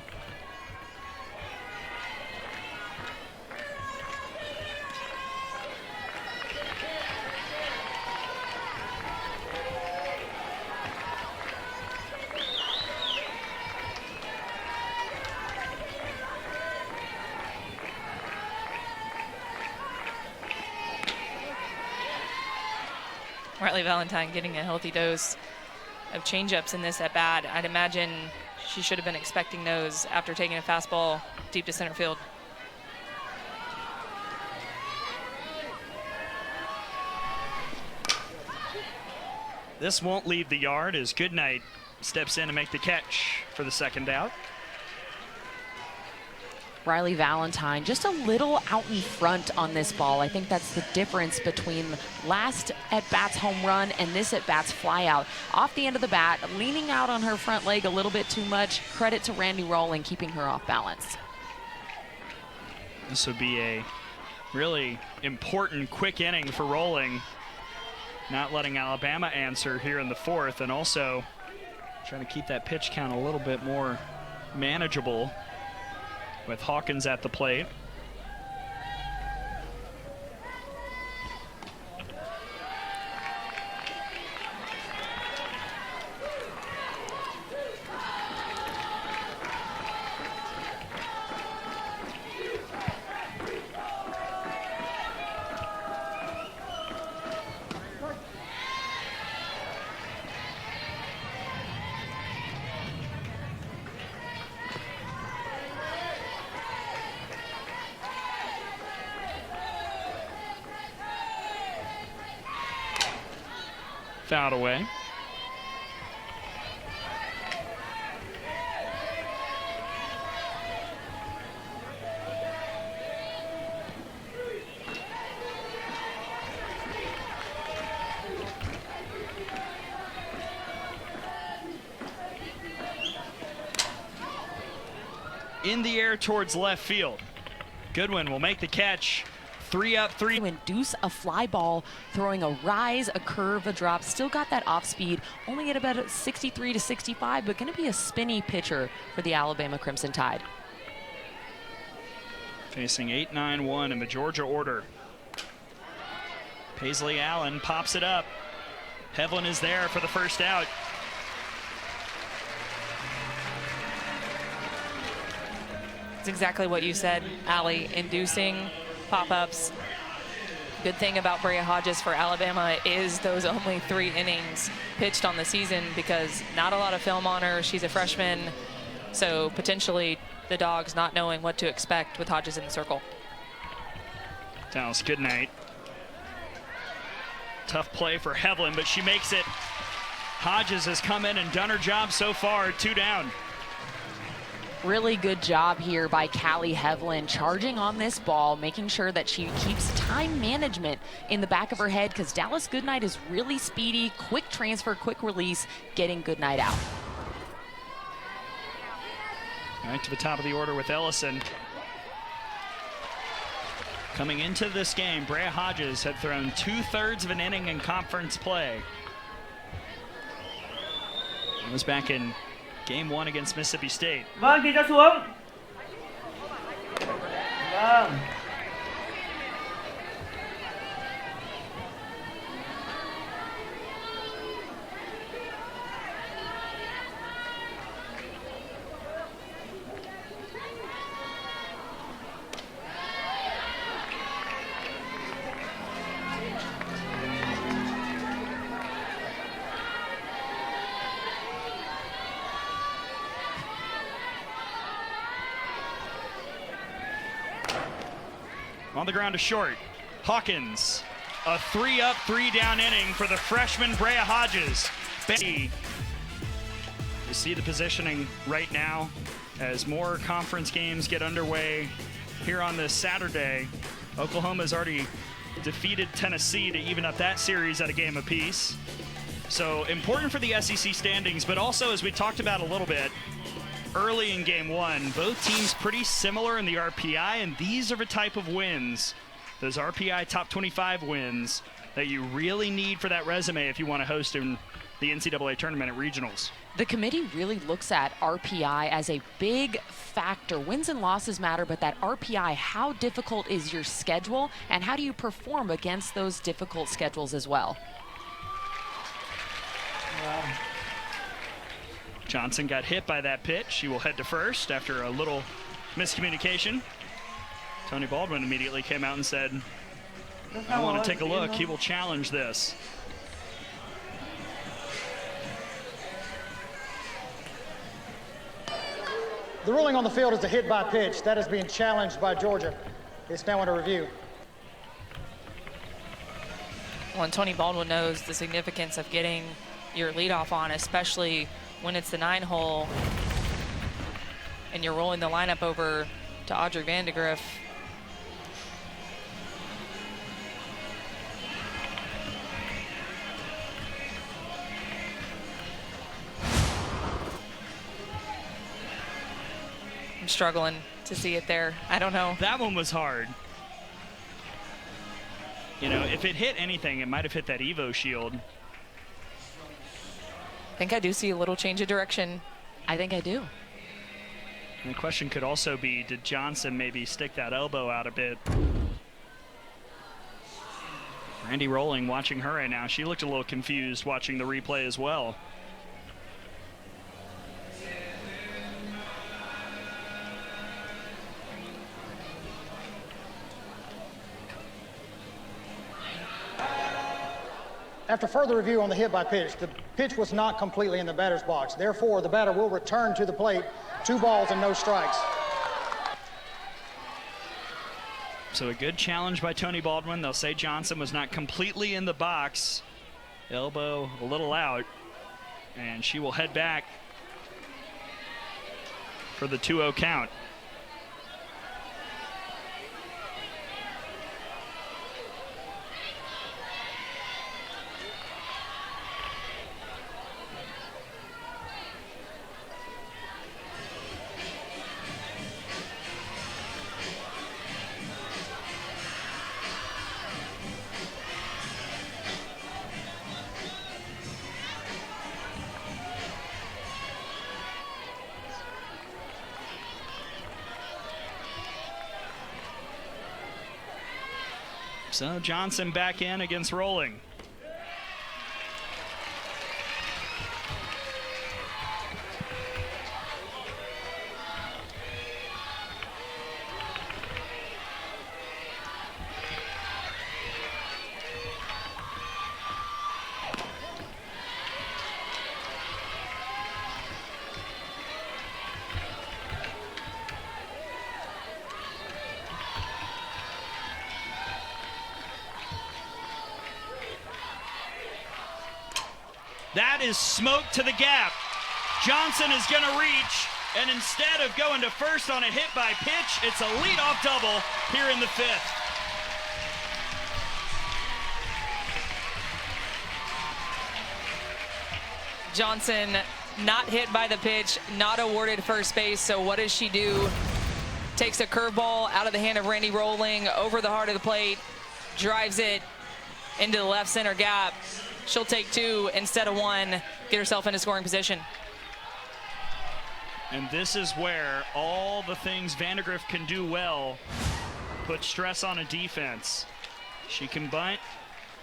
Riley Valentine getting a healthy dose of changeups in this at bat. I'd imagine she should have been expecting those after taking a fastball deep to center field. This won't leave the yard as Goodnight steps in to make the catch for the second out. Riley Valentine just a little out in front on this ball. I think that's the difference between last at-bat's home run and this at-bat's fly out. Off the end of the bat, leaning out on her front leg a little bit too much. Credit to Randy Rowling keeping her off balance. This would be a really important quick inning for Rowling, not letting Alabama answer here in the fourth, and also trying to keep that pitch count a little bit more manageable with Hawkins at the plate. Fouled away. In the air towards left field. Goodwin will make the catch. 3 up, 3. To induce a fly ball, throwing a rise, a curve, a drop. Still got that off speed, only at about 63 to 65, but going to be a spinny pitcher for the Alabama Crimson Tide. Facing 8-9-1 in the Georgia order. Paisley Allen pops it up. Hevlin is there for the first out. It's exactly what you said, Allie, inducing pop-ups. Good thing about Brea Hodges for Alabama is those only 3 innings pitched on the season, because not a lot of film on her. She's a freshman, so potentially the Dogs not knowing what to expect with Hodges in the circle. Dallas Goodnight. Tough play for Hevlin, but she makes it. Hodges has come in and done her job so far, 2 down. Really good job here by Callie Hevlin, charging on this ball, making sure that she keeps time management in the back of her head, because Dallas Goodnight is really speedy, quick transfer, quick release, getting Goodnight out. Right to the top of the order with Ellison. Coming into this game, Brea Hodges had thrown 2/3 of an inning in conference play. It was back in Game 1 against Mississippi State. Vâng, thì cho xuống. Vâng. On the ground to short. Hawkins. A 3-up, 3-down inning for the freshman Brea Hodges. You see the positioning right now as more conference games get underway here on this Saturday. Oklahoma's already defeated Tennessee to even up that series at a game apiece. So important for the SEC standings, but also, as we talked about a little bit, early in Game 1, both teams pretty similar in the RPI, and these are the type of wins, those RPI top 25 wins, that you really need for that resume if you want to host in the NCAA tournament at regionals. The committee really looks at RPI as a big factor. Wins and losses matter, but that RPI, how difficult is your schedule and how do you perform against those difficult schedules as well? Johnson got hit by that pitch. She will head to first after a little miscommunication. Tony Baldwin immediately came out and said, I want to take a look. He will challenge this. The ruling on the field is a hit by pitch. That is being challenged by Georgia. It's now under review. Well, and Tony Baldwin knows the significance of getting your leadoff on, especially when it's the 9-hole and you're rolling the lineup over to Audrey Vandegrift. I'm struggling to see it there. I don't know. That one was hard. You know, if it hit anything, it might have hit that Evo shield. I think I do see a little change of direction. I think I do. And the question could also be, did Johnson maybe stick that elbow out a bit? Randy Rolling watching her right now. She looked a little confused watching the replay as well. After further review on the hit by pitch, the pitch was not completely in the batter's box. Therefore, the batter will return to the plate. 2 balls and no strikes. So a good challenge by Tony Baldwin. They'll say Johnson was not completely in the box. Elbow a little out. And she will head back for the 2-0 count. So Johnson back in against Rolling. That is smoke to the gap. Johnson is going to reach, and instead of going to first on a hit by pitch, it's a leadoff double here in the 5th. Johnson not hit by the pitch, not awarded first base, so what does she do? Takes a curveball out of the hand of Randy Rolling, over the heart of the plate, drives it into the left center gap. She'll take 2 instead of 1, get herself into scoring position. And this is where all the things Vandegrift can do well put stress on a defense. She can bunt,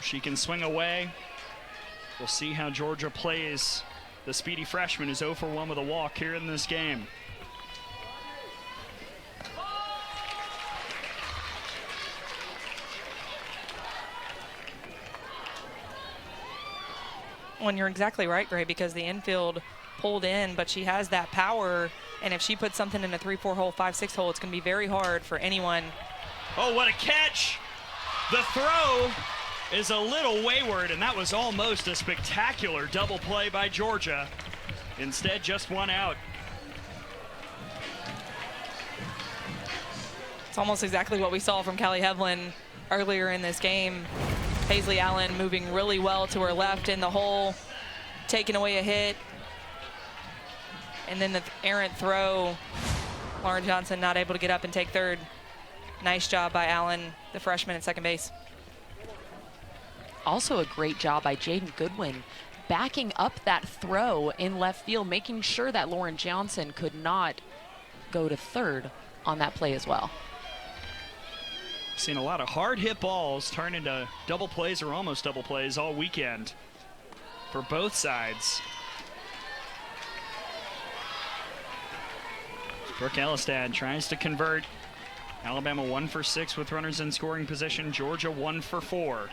she can swing away. We'll see how Georgia plays the speedy freshman who's 0 for 1 with a walk here in this game. Well, you're exactly right, Gray, because the infield pulled in, but she has that power, and if she puts something in a 3-4 hole, 5-6 hole, it's going to be very hard for anyone. Oh, what a catch! The throw is a little wayward, and that was almost a spectacular double play by Georgia. Instead, just 1 out. It's almost exactly what we saw from Callie Hevlin earlier in this game. Paisley Allen moving really well to her left in the hole, taking away a hit. And then the errant throw, Lauren Johnson not able to get up and take 3rd. Nice job by Allen, the freshman at second base. Also a great job by Jaden Goodwin. backing up that throw in left field, making sure that Lauren Johnson could not go to third on that play as well. Seen a lot of hard hit balls turn into double plays or almost double plays all weekend for both sides. Brooke Elistad tries to convert. Alabama 1 for 6 with runners in scoring position. Georgia 1 for 4.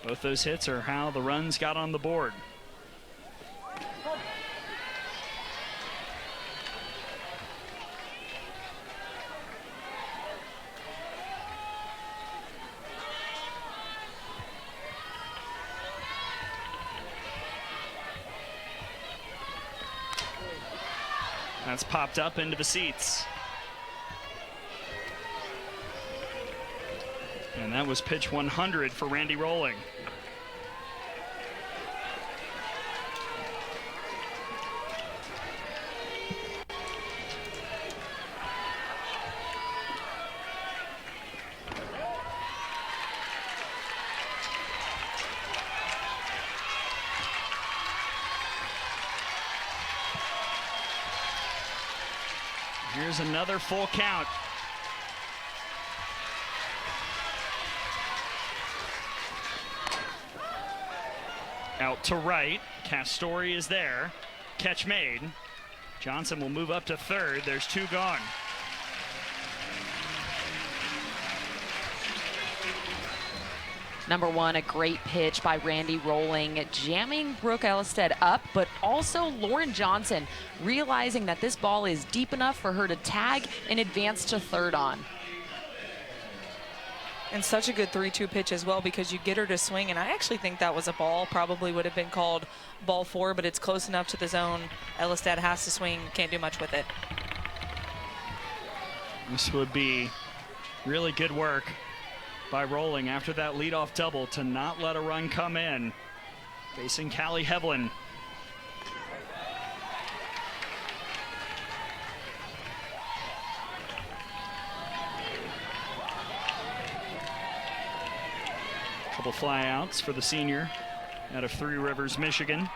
Both those hits are how the runs got on the board. That's popped up into the seats. And that was pitch 100 for Randy Rolling. Here's another full count. Out to right. Castori is there. Catch made. Johnson will move up to third. There's 2 gone. Number 1, a great pitch by Randy Rolling, jamming Brooke Elistad up, but also Lauren Johnson realizing that this ball is deep enough for her to tag and advance to third on. And such a good 3-2 pitch as well, because you get her to swing, and I actually think that was a ball. Probably would have been called ball 4, but it's close enough to the zone. Elistad has to swing, can't do much with it. This would be really good work by Rolling after that leadoff double to not let a run come in. Facing Callie Hevlin. Couple flyouts for the senior out of Three Rivers, Michigan.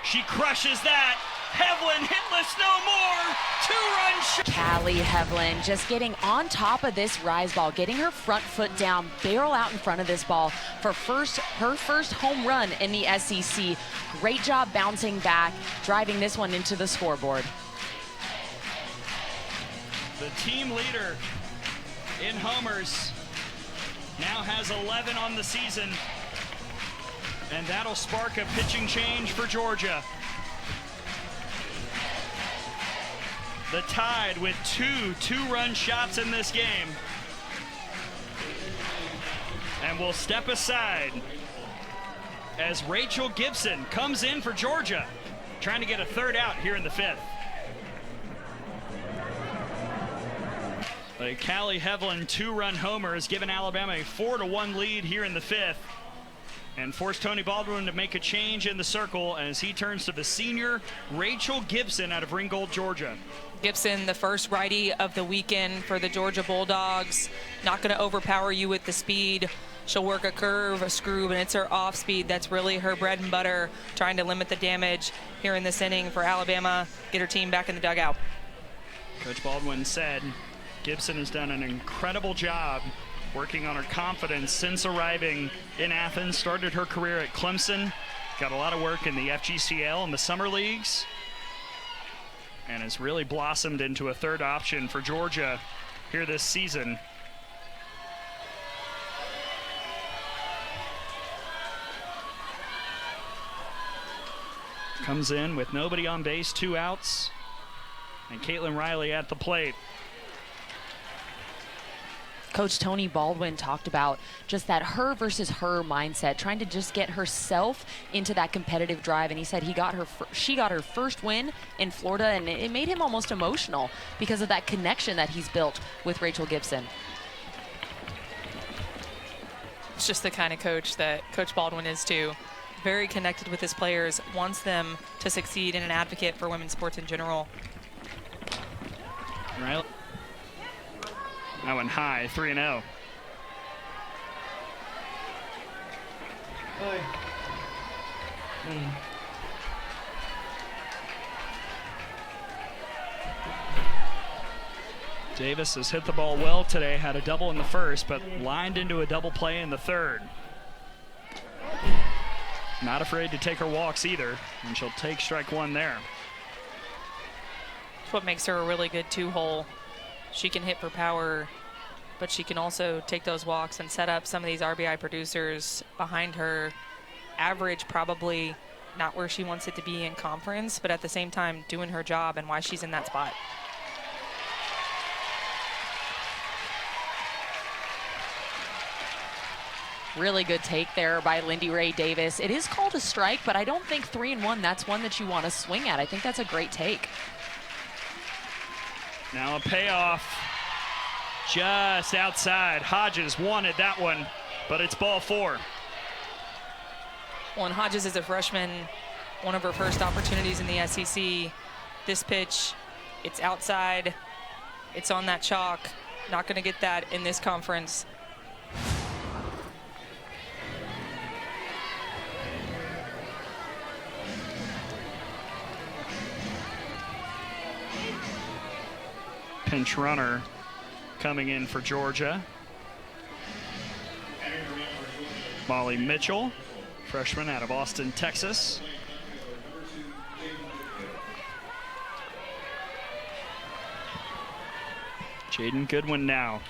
She crushes that. Hevlin hitless no more. 2-run shot. Callie Hevlin just getting on top of this rise ball, getting her front foot down, barrel out in front of this ball for her first home run in the SEC. Great job bouncing back, driving this one into the scoreboard. The team leader in homers now has 11 on the season, and that'll spark a pitching change for Georgia. The Tide with 2-run shots in this game, and will step aside as Rachel Gibson comes in for Georgia, trying to get a third out here in the 5th. A Callie Hevlin 2-run homer has given Alabama a 4-1 lead here in the 5th, and forced Tony Baldwin to make a change in the circle as he turns to the senior Rachel Gibson out of Ringgold, Georgia. Gibson, the first righty of the weekend for the Georgia Bulldogs. Not going to overpower you with the speed. She'll work a curve, a screw, and it's her off speed. That's really her bread and butter, trying to limit the damage here in this inning for Alabama, get her team back in the dugout. Coach Baldwin said Gibson has done an incredible job working on her confidence since arriving in Athens. Started her career at Clemson, got a lot of work in the FGCL and the summer leagues, and has really blossomed into a third option for Georgia here this season. Comes in with nobody on base, 2 outs, and Caitlin Riley at the plate. Coach Tony Baldwin talked about just that her versus her mindset, trying to just get herself into that competitive drive. And he said she got her first win in Florida, and it made him almost emotional because of that connection that he's built with Rachel Gibson. It's just the kind of coach that Coach Baldwin is too. Very connected with his players, wants them to succeed, and an advocate for women's sports in general. Riley. That one high, 3-0. ơi. Davis has hit the ball well today, had a double in the first, but lined into a double play in the third. Not afraid to take her walks either, and she'll take strike one there. That's what makes her a really good two-hole. She can hit for power, but she can also take those walks and set up some of these RBI producers behind her. Average probably not where she wants it to be in conference, but at the same time doing her job and why she's in that spot. Really good take there by Lindy Ray Davis. It is called a strike, but I don't think 3-1, that's one that you want to swing at. I think that's a great take. Now a payoff just outside. Hodges wanted that one, but it's ball four. Well, and Hodges is a freshman, one of her first opportunities in the SEC. This pitch, it's outside, it's on that chalk. Not going to get that in this conference. Pinch runner coming in for Georgia. Molly Mitchell, freshman out of Austin, Texas. Jaden Goodwin now.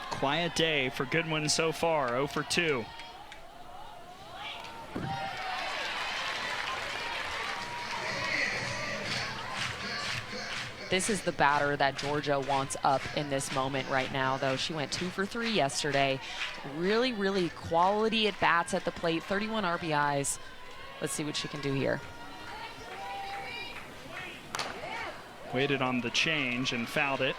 Quiet day for Goodwin so far, 0 for 2. This is the batter that Georgia wants up in this moment right now, though. She went 2 for 3 yesterday. Really, really quality at bats at the plate, 31 RBIs. Let's see what she can do here. Waited on the change and fouled it.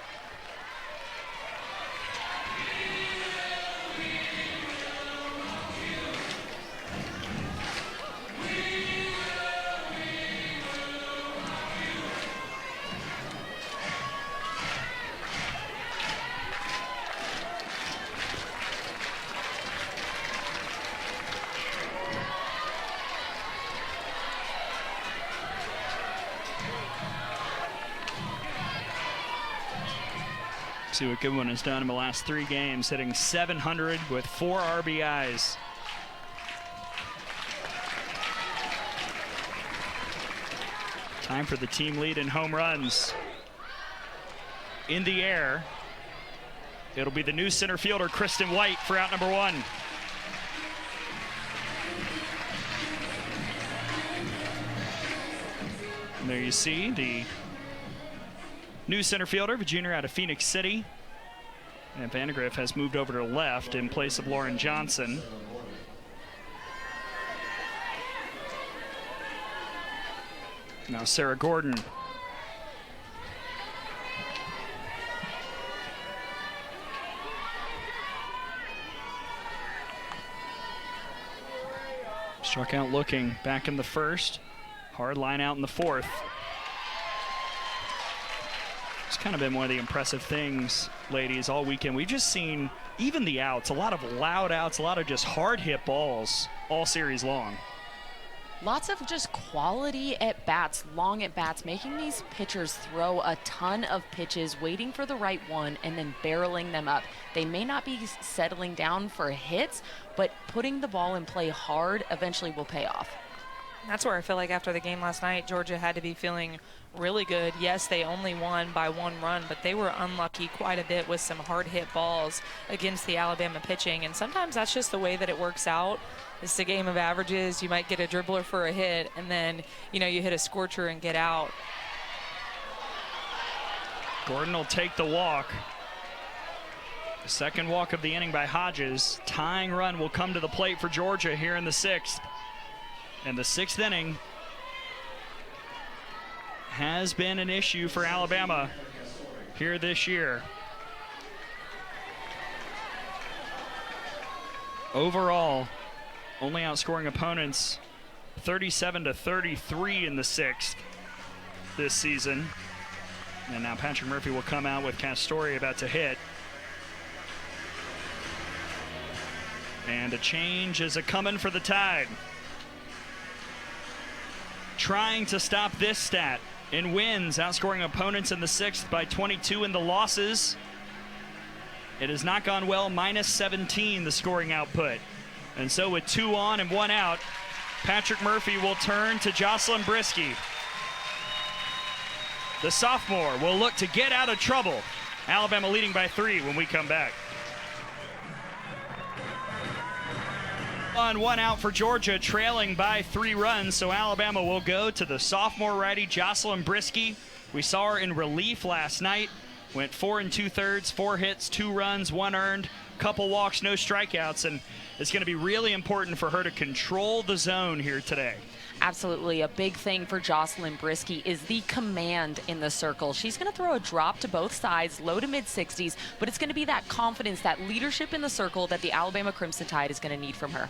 See what Goodwin has done in the last 3 games, hitting .700 with 4 RBIs. Time for the team lead in home runs. In the air, it'll be the new center fielder, Kristen White, for out number 1. And there you see the new center fielder, a junior out of Phoenix City. And Vandegrift has moved over to the left in place of Lauren Johnson. Now Sarah Gordon. Struck out looking back in the first. Hard line out in the fourth. It's kind of been one of the impressive things, ladies, all weekend. We've just seen, even the outs, a lot of loud outs, a lot of just hard hit balls all series long. Lots of just quality at bats, long at bats, making these pitchers throw a ton of pitches, waiting for the right one, and then barreling them up. They may not be settling down for hits, but putting the ball in play hard eventually will pay off. That's where I feel like after the game last night, Georgia had to be feeling really good. Yes, they only won by 1 run, but they were unlucky quite a bit with some hard hit balls against the Alabama pitching. And sometimes that's just the way that it works out. It's a game of averages. You might get a dribbler for a hit, and then, you know, you hit a scorcher and get out. Gordon will take the walk. The second walk of the inning by Hodges. Tying run will come to the plate for Georgia here in the 6th. And the 6th inning has been an issue for Alabama here this year. Overall, only outscoring opponents 37-33 in the 6th. this season. And now Patrick Murphy will come out with Castori about to hit. And a change is a-coming for the Tide. Trying to stop this stat in wins, outscoring opponents in the 6th by 22 in the losses. It has not gone well, minus 17 the scoring output. And so with 2 on and 1 out, Patrick Murphy will turn to Jocelyn Brisky. The sophomore will look to get out of trouble. Alabama leading by 3 when we come back. On 1 out for Georgia, trailing by 3 runs, so Alabama will go to the sophomore righty Jocelyn Brisky. We saw her in relief last night. Went 4 2/3, 4 hits, 2 runs, 1 earned, couple walks, no strikeouts, and it's going to be really important for her to control the zone here today. Absolutely. A big thing for Jocelyn Brisky is the command in the circle. She's going to throw a drop to both sides, low to mid 60s, but it's going to be that confidence, that leadership in the circle that the Alabama Crimson Tide is going to need from her.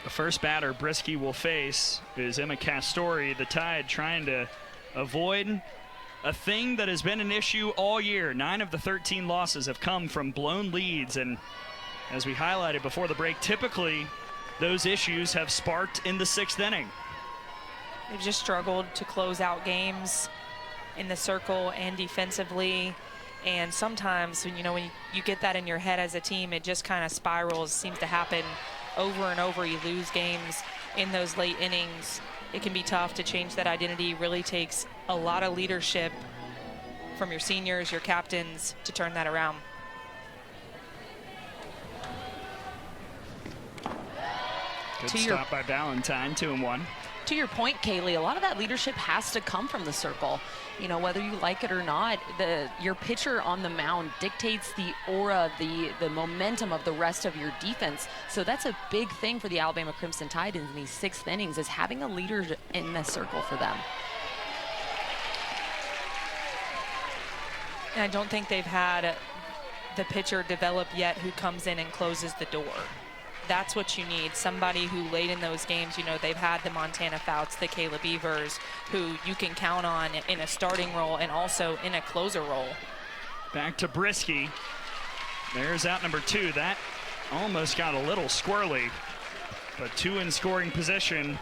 The first batter Brisky will face is Emma Castori. The Tide trying to avoid a thing that has been an issue all year. 9 of the 13 losses have come from blown leads, and as we highlighted before the break, typically those issues have sparked in the 6th inning. They've just struggled to close out games in the circle and defensively. And sometimes, when you get that in your head as a team, it just kind of spirals. Seems to happen over and over. You lose games in those late innings. It can be tough to change that identity. Really takes a lot of leadership from your seniors, your captains, to turn that around. Good stop by Ballantyne, 2-1. To your point, Kaylee, a lot of that leadership has to come from the circle. You know, whether you like it or not, your pitcher on the mound dictates the aura, the momentum of the rest of your defense. So that's a big thing for the Alabama Crimson Tide in these 6th innings, is having a leader in the circle for them. And I don't think they've had the pitcher develop yet who comes in and closes the door. That's what you need, somebody who late in those games, they've had the Montana Fouts, the Kayla Beavers, who you can count on in a starting role and also in a closer role. Back to Brisky. There's out number 2. That almost got a little squirrely, but 2 in scoring position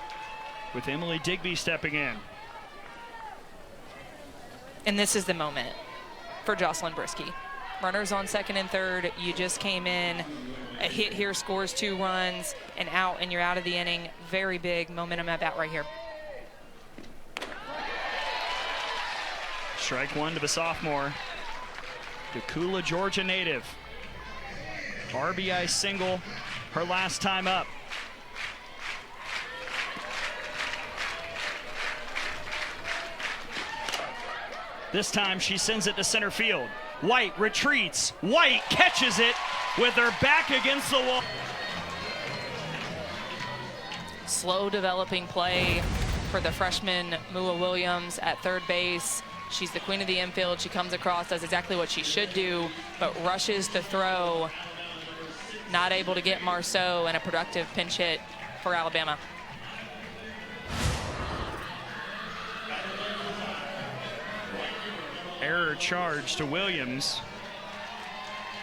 with Emily Digby stepping in. And this is the moment for Jocelyn Brisky. Runners on 2nd and 3rd. You just came in. A hit here scores 2 runs, and out, and you're out of the inning. Very big momentum at bat right here. Strike 1 to the sophomore. Decula, Georgia native. RBI single her last time up. This time she sends it to center field. White retreats. White catches it with her back against the wall. Slow developing play for the freshman Mua Williams at 3rd base. She's the queen of the infield. She comes across, does exactly what she should do, but rushes the throw. Not able to get Marceau, and a productive pinch hit for Alabama. Error charge to Williams.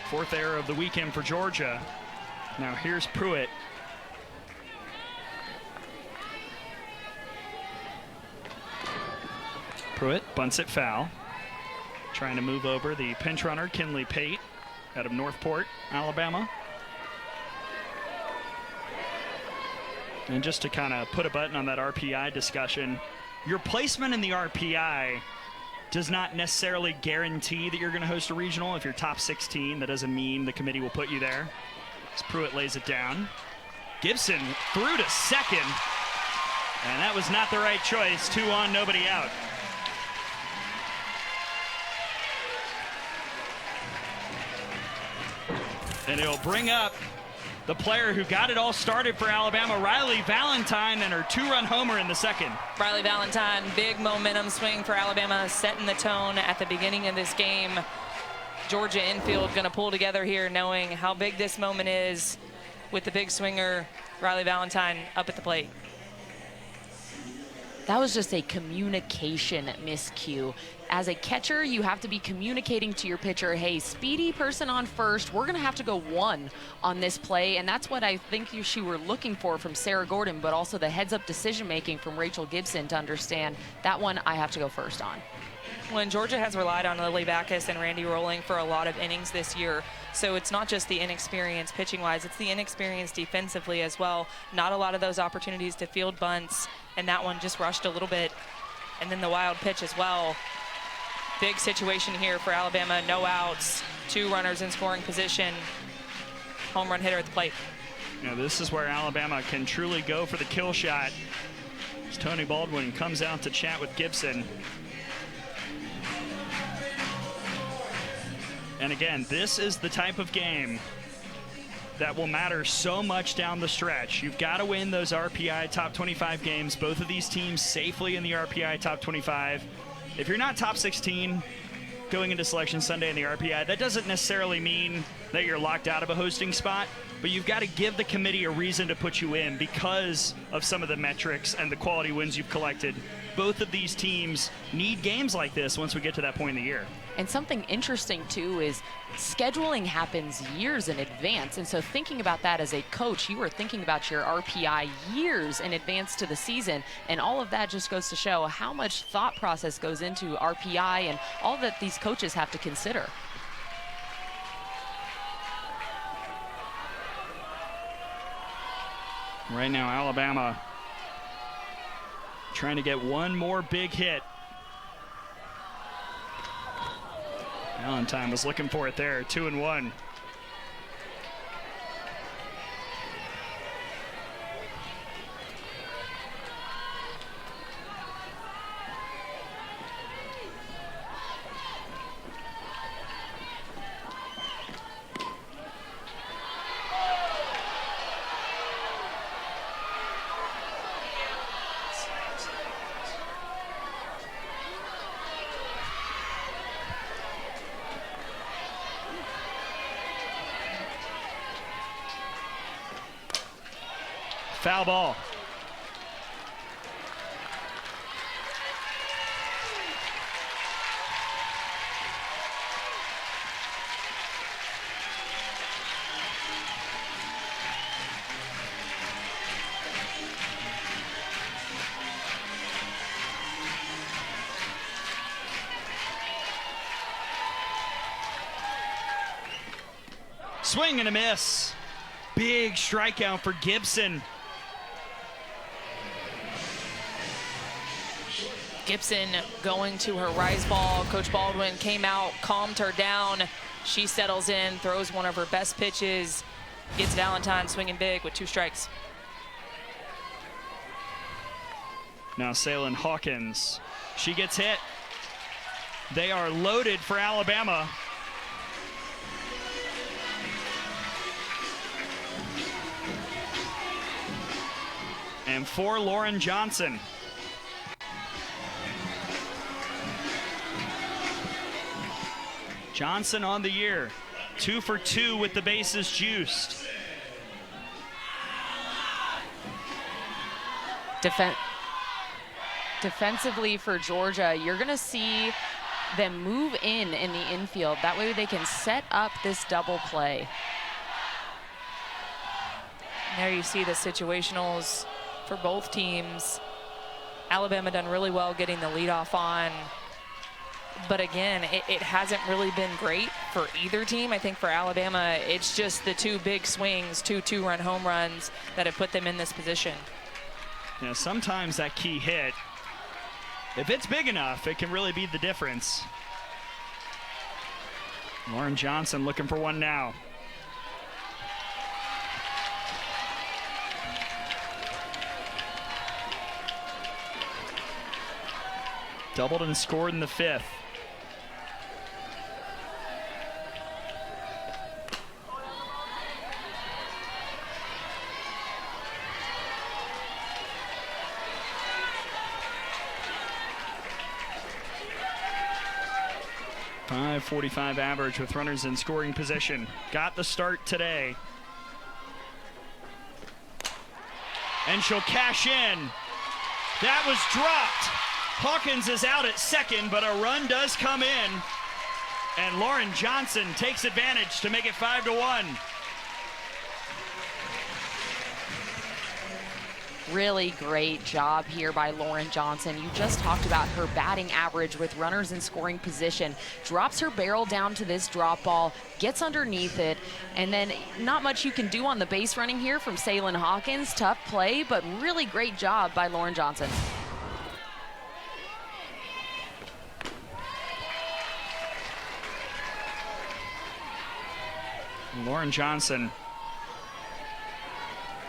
4th error of the weekend for Georgia. Now here's Pruitt. Pruitt bunts it foul. Trying to move over the pinch runner, Kinley Pate, out of Northport, Alabama. And just to kind of put a button on that RPI discussion, your placement in the RPI does not necessarily guarantee that you're going to host a regional. If you're top 16, that doesn't mean the committee will put you there. As Pruitt lays it down. Gibson through to 2nd, and that was not the right choice. 2 on, nobody out. And it'll bring up the player who got it all started for Alabama, Riley Valentine, and her 2-run homer in the 2nd. Riley Valentine, big momentum swing for Alabama, setting the tone at the beginning of this game. Georgia infield going to pull together here, knowing how big this moment is. with the big swinger, Riley Valentine, up at the plate. That was just a communication miscue. As a catcher, you have to be communicating to your pitcher, hey, speedy person on first, we're going to have to go 1 on this play. And that's what I think she were looking for from Sarah Gordon, but also the heads-up decision-making from Rachel Gibson to understand that one I have to go first on. When Georgia has relied on Lily Backus and Randy Rolling for a lot of innings this year, so it's not just the inexperience pitching-wise, it's the inexperience defensively as well. Not a lot of those opportunities to field bunts, and that one just rushed a little bit. And then the wild pitch as well. Big situation here for Alabama, no outs, 2 runners in scoring position, home run hitter at the plate. This is where Alabama can truly go for the kill shot. As Tony Baldwin comes out to chat with Gibson. And again, this is the type of game that will matter so much down the stretch. You've got to win those RPI top 25 games. Both of these teams safely in the RPI top 25. If you're not top 16 going into Selection Sunday in the RPI, that doesn't necessarily mean that you're locked out of a hosting spot, but you've got to give the committee a reason to put you in because of some of the metrics and the quality wins you've collected. Both of these teams need games like this once we get to that point in the year. And something interesting, too, is scheduling happens years in advance. And so thinking about that as a coach, you were thinking about your RPI years in advance to the season. And all of that just goes to show how much thought process goes into RPI and all that these coaches have to consider. Right now, Alabama trying to get one more big hit. Valentine was looking for it there, 2-1. Foul ball. Swing and a miss. Big strikeout for Gibson. Gibson going to her rise ball. Coach Baldwin came out, calmed her down. She settles in, throws one of her best pitches, gets Valentine swinging big with 2 strikes. Now Salyn Hawkins. She gets hit. They are loaded for Alabama. And for Lauren Johnson. Johnson on the year, 2 for 2 with the bases juiced. Defensively for Georgia, you're going to see them move in the infield. That way they can set up this double play. There you see the situationals for both teams. Alabama done really well getting the leadoff on. But again, it hasn't really been great for either team. I think for Alabama, it's just the 2 big swings, 2 2-run home runs that have put them in this position. Yeah, sometimes that key hit, if it's big enough, it can really be the difference. Lauren Johnson looking for one now. Doubled and scored in the 5th. .545 average with runners in scoring position. Got the start today. and she'll cash in. That was dropped. Hawkins is out at second, but a run does come in, and Lauren Johnson takes advantage to make it 5-1. Really great job here by Lauren Johnson. You just talked about her batting average with runners in scoring position. Drops her barrel down to this drop ball, gets underneath it, and then not much you can do on the base running here from Saylin Hawkins. Tough play, but really great job by Lauren Johnson. Lauren Johnson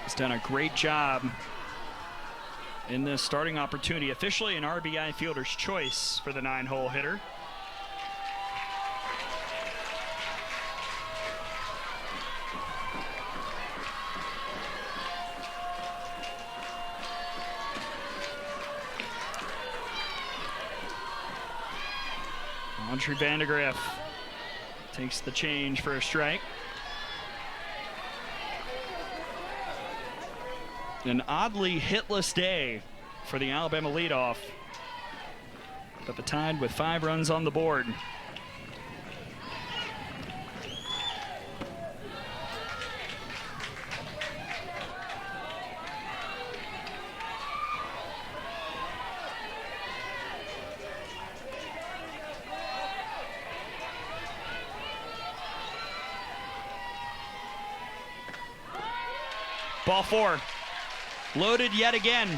has done a great job in this starting opportunity. Officially an RBI fielder's choice for the 9-hole hitter. Audrey Vandegrift takes the change for a strike. An oddly hitless day for the Alabama leadoff, but the Tide with 5 runs on the board. Ball 4. Loaded yet again.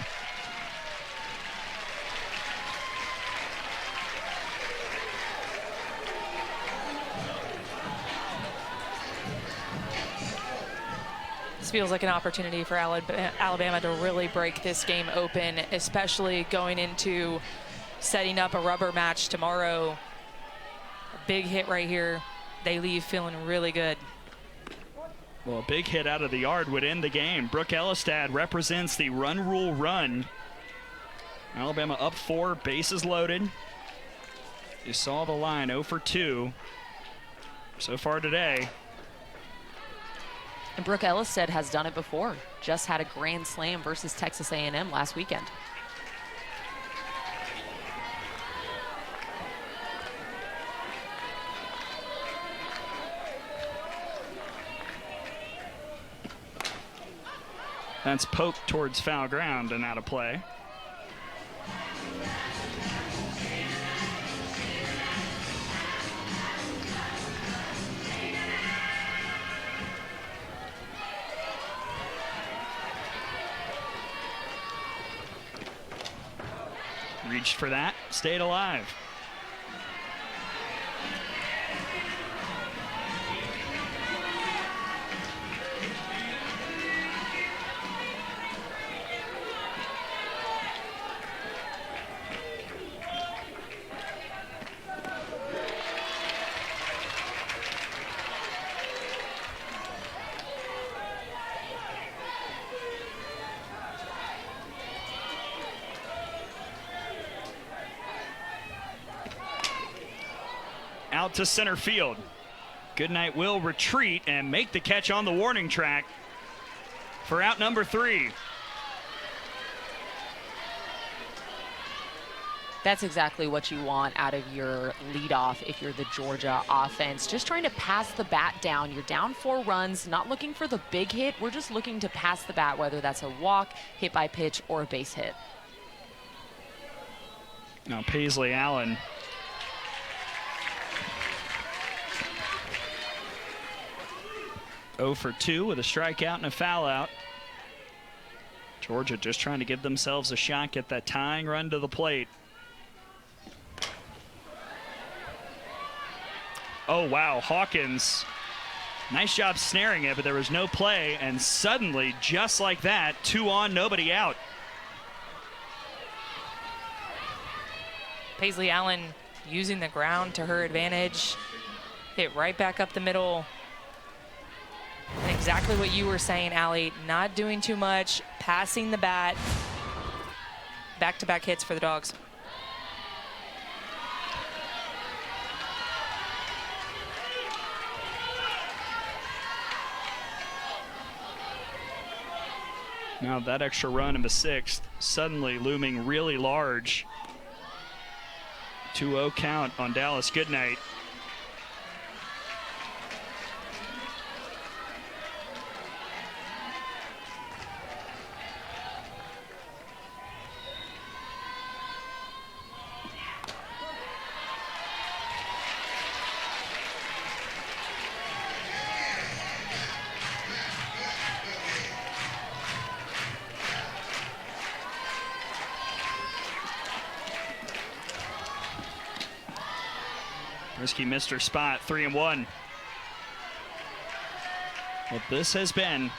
This feels like an opportunity for Alabama to really break this game open, especially going into setting up a rubber match tomorrow. A big hit right here. They leave feeling really good. Well, a big hit out of the yard would end the game. Brooke Elistad represents the run rule run. Alabama up 4, bases loaded. You saw the line, 0 for 2 so far today. And Brooke Elistad has done it before. Just had a grand slam versus Texas A&M last weekend. That's poked towards foul ground and out of play. Reached for that, stayed alive. Out to center field. Goodnight will retreat and make the catch on the warning track for out number 3. That's exactly what you want out of your leadoff if you're the Georgia offense. Just trying to pass the bat down. You're down 4 runs, not looking for the big hit. We're just looking to pass the bat, whether that's a walk, hit by pitch, or a base hit. Now Paisley Allen .0 for 2 with a strikeout and a foul out. Georgia just trying to give themselves a shot, get that tying run to the plate. Oh, wow, Hawkins. Nice job snaring it, but there was no play, and suddenly, just like that, 2 on, nobody out. Paisley Allen using the ground to her advantage. Hit right back up the middle. And exactly what you were saying, Allie, not doing too much, passing the bat. Back-to-back hits for the Dogs. Now that extra run in the 6th suddenly looming really large. 2-0 count on Dallas Goodnight. Brisky missed her spot, 3-1. Well, this has been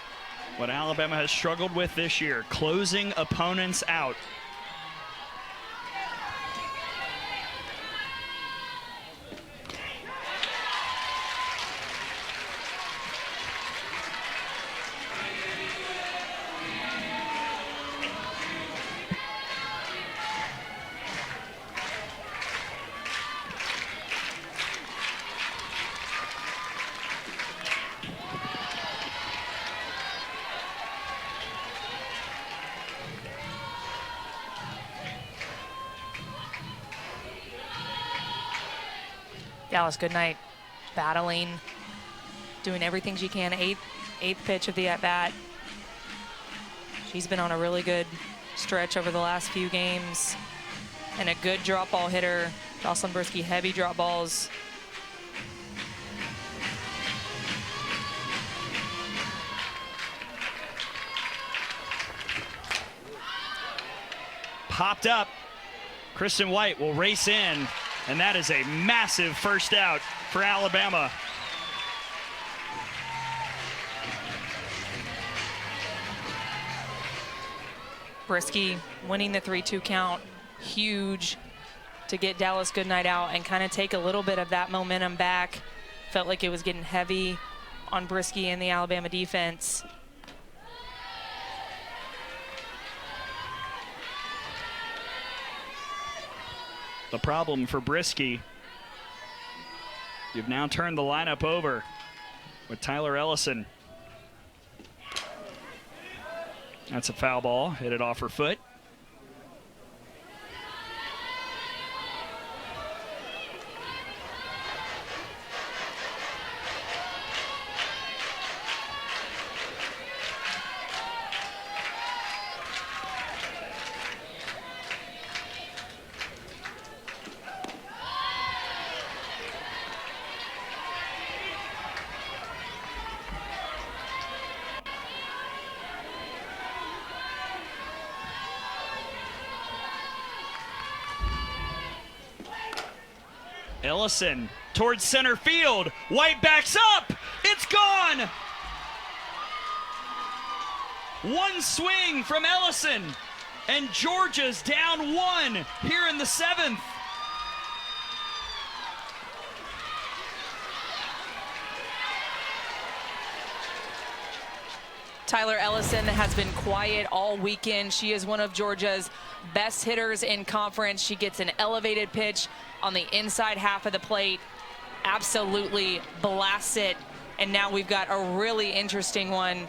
what Alabama has struggled with this year, closing opponents out. Dallas Goodnight battling, doing everything she can. Eighth pitch of the at-bat. She's been on a really good stretch over the last few games and a good drop ball hitter. Jocelyn Brisky, heavy drop balls. Popped up. Kristen White will race in, and that is a massive first out for Alabama. Brisky winning the 3-2 count, huge to get Dallas Goodnight out and kind of take a little bit of that momentum back. Felt like it was getting heavy on Brisky and the Alabama defense. The problem for Brisky, you've now turned the lineup over with Tyler Ellison. That's a foul ball, hit it off her foot. Ellison towards center field. White backs up. It's gone. One swing from Ellison, and Georgia's down 1 here in the 7th. Tyler Ellison has been quiet all weekend. She is one of Georgia's best hitters in conference. She gets an elevated pitch on the inside half of the plate, absolutely blasts it. And now we've got a really interesting one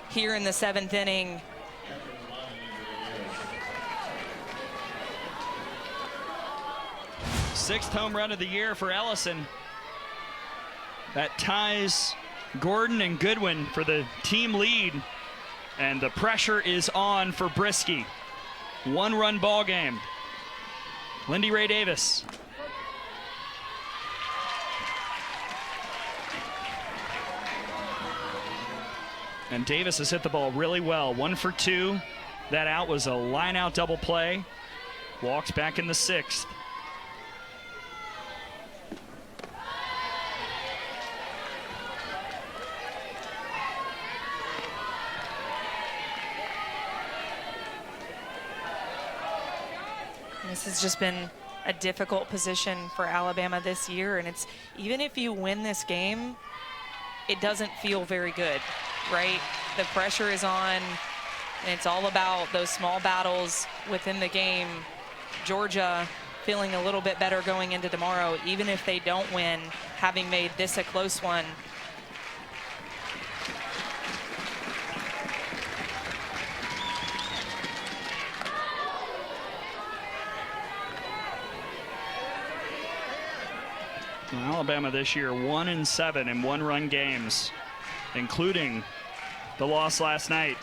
here in the 7th inning. Sixth home run of the year for Ellison. That ties Gordon and Goodwin for the team lead. And the pressure is on for Brisky. 1-run ball game. Lindy Ray Davis. And Davis has hit the ball really well. 1 for 2. That out was a line out double play. Walks back in the 6th. This has just been a difficult position for Alabama this year, and it's even if you win this game, it doesn't feel very good, right? The pressure is on, and it's all about those small battles within the game. Georgia feeling a little bit better going into tomorrow, even if they don't win, having made this a close one. Alabama this year 1-7 in one-run games, including the loss last night.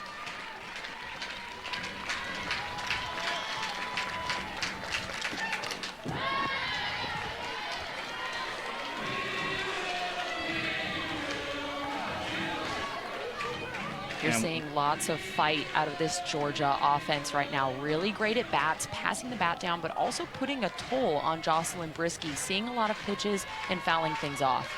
You're seeing lots of fight out of this Georgia offense right now. Really great at bats, passing the bat down, but also putting a toll on Jocelyn Brisky, seeing a lot of pitches and fouling things off.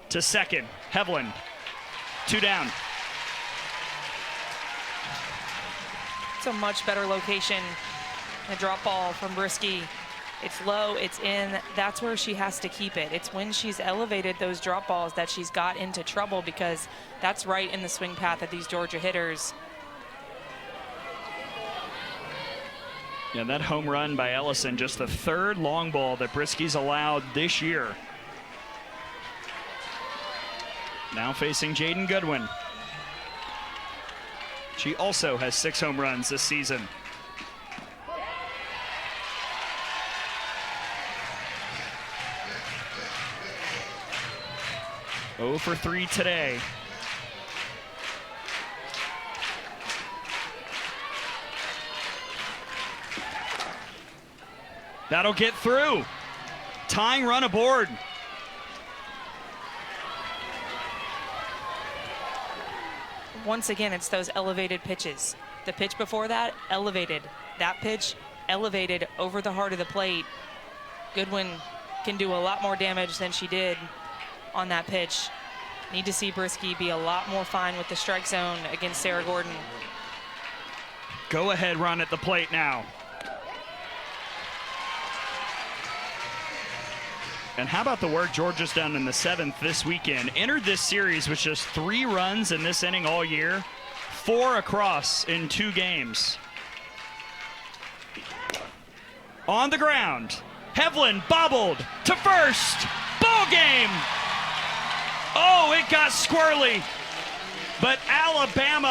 To second, Hevlin, 2 down. It's a much better location. The drop ball from Brisky. It's low, it's in. That's where she has to keep it. It's when she's elevated those drop balls that she's got into trouble, because that's right in the swing path of these Georgia hitters. Yeah, that home run by Ellison, just the 3rd long ball that Brisky's allowed this year. Now facing Jaden Goodwin. She also has 6 home runs this season. Oh for 3 today. That'll get through. Tying run aboard. Once again, it's those elevated pitches. The pitch before that, elevated. That pitch, elevated over the heart of the plate. Goodwin can do a lot more damage than she did on that pitch. Need to see Brisky be a lot more fine with the strike zone against Sarah Gordon. Go ahead run at the plate now. And how about the work Georgia's done in the 7th this weekend? Entered this series with just 3 runs in this inning all year, 4 across in 2 games. On the ground, Hevlin bobbled to first. Ball game. Oh, it got squirrely, but Alabama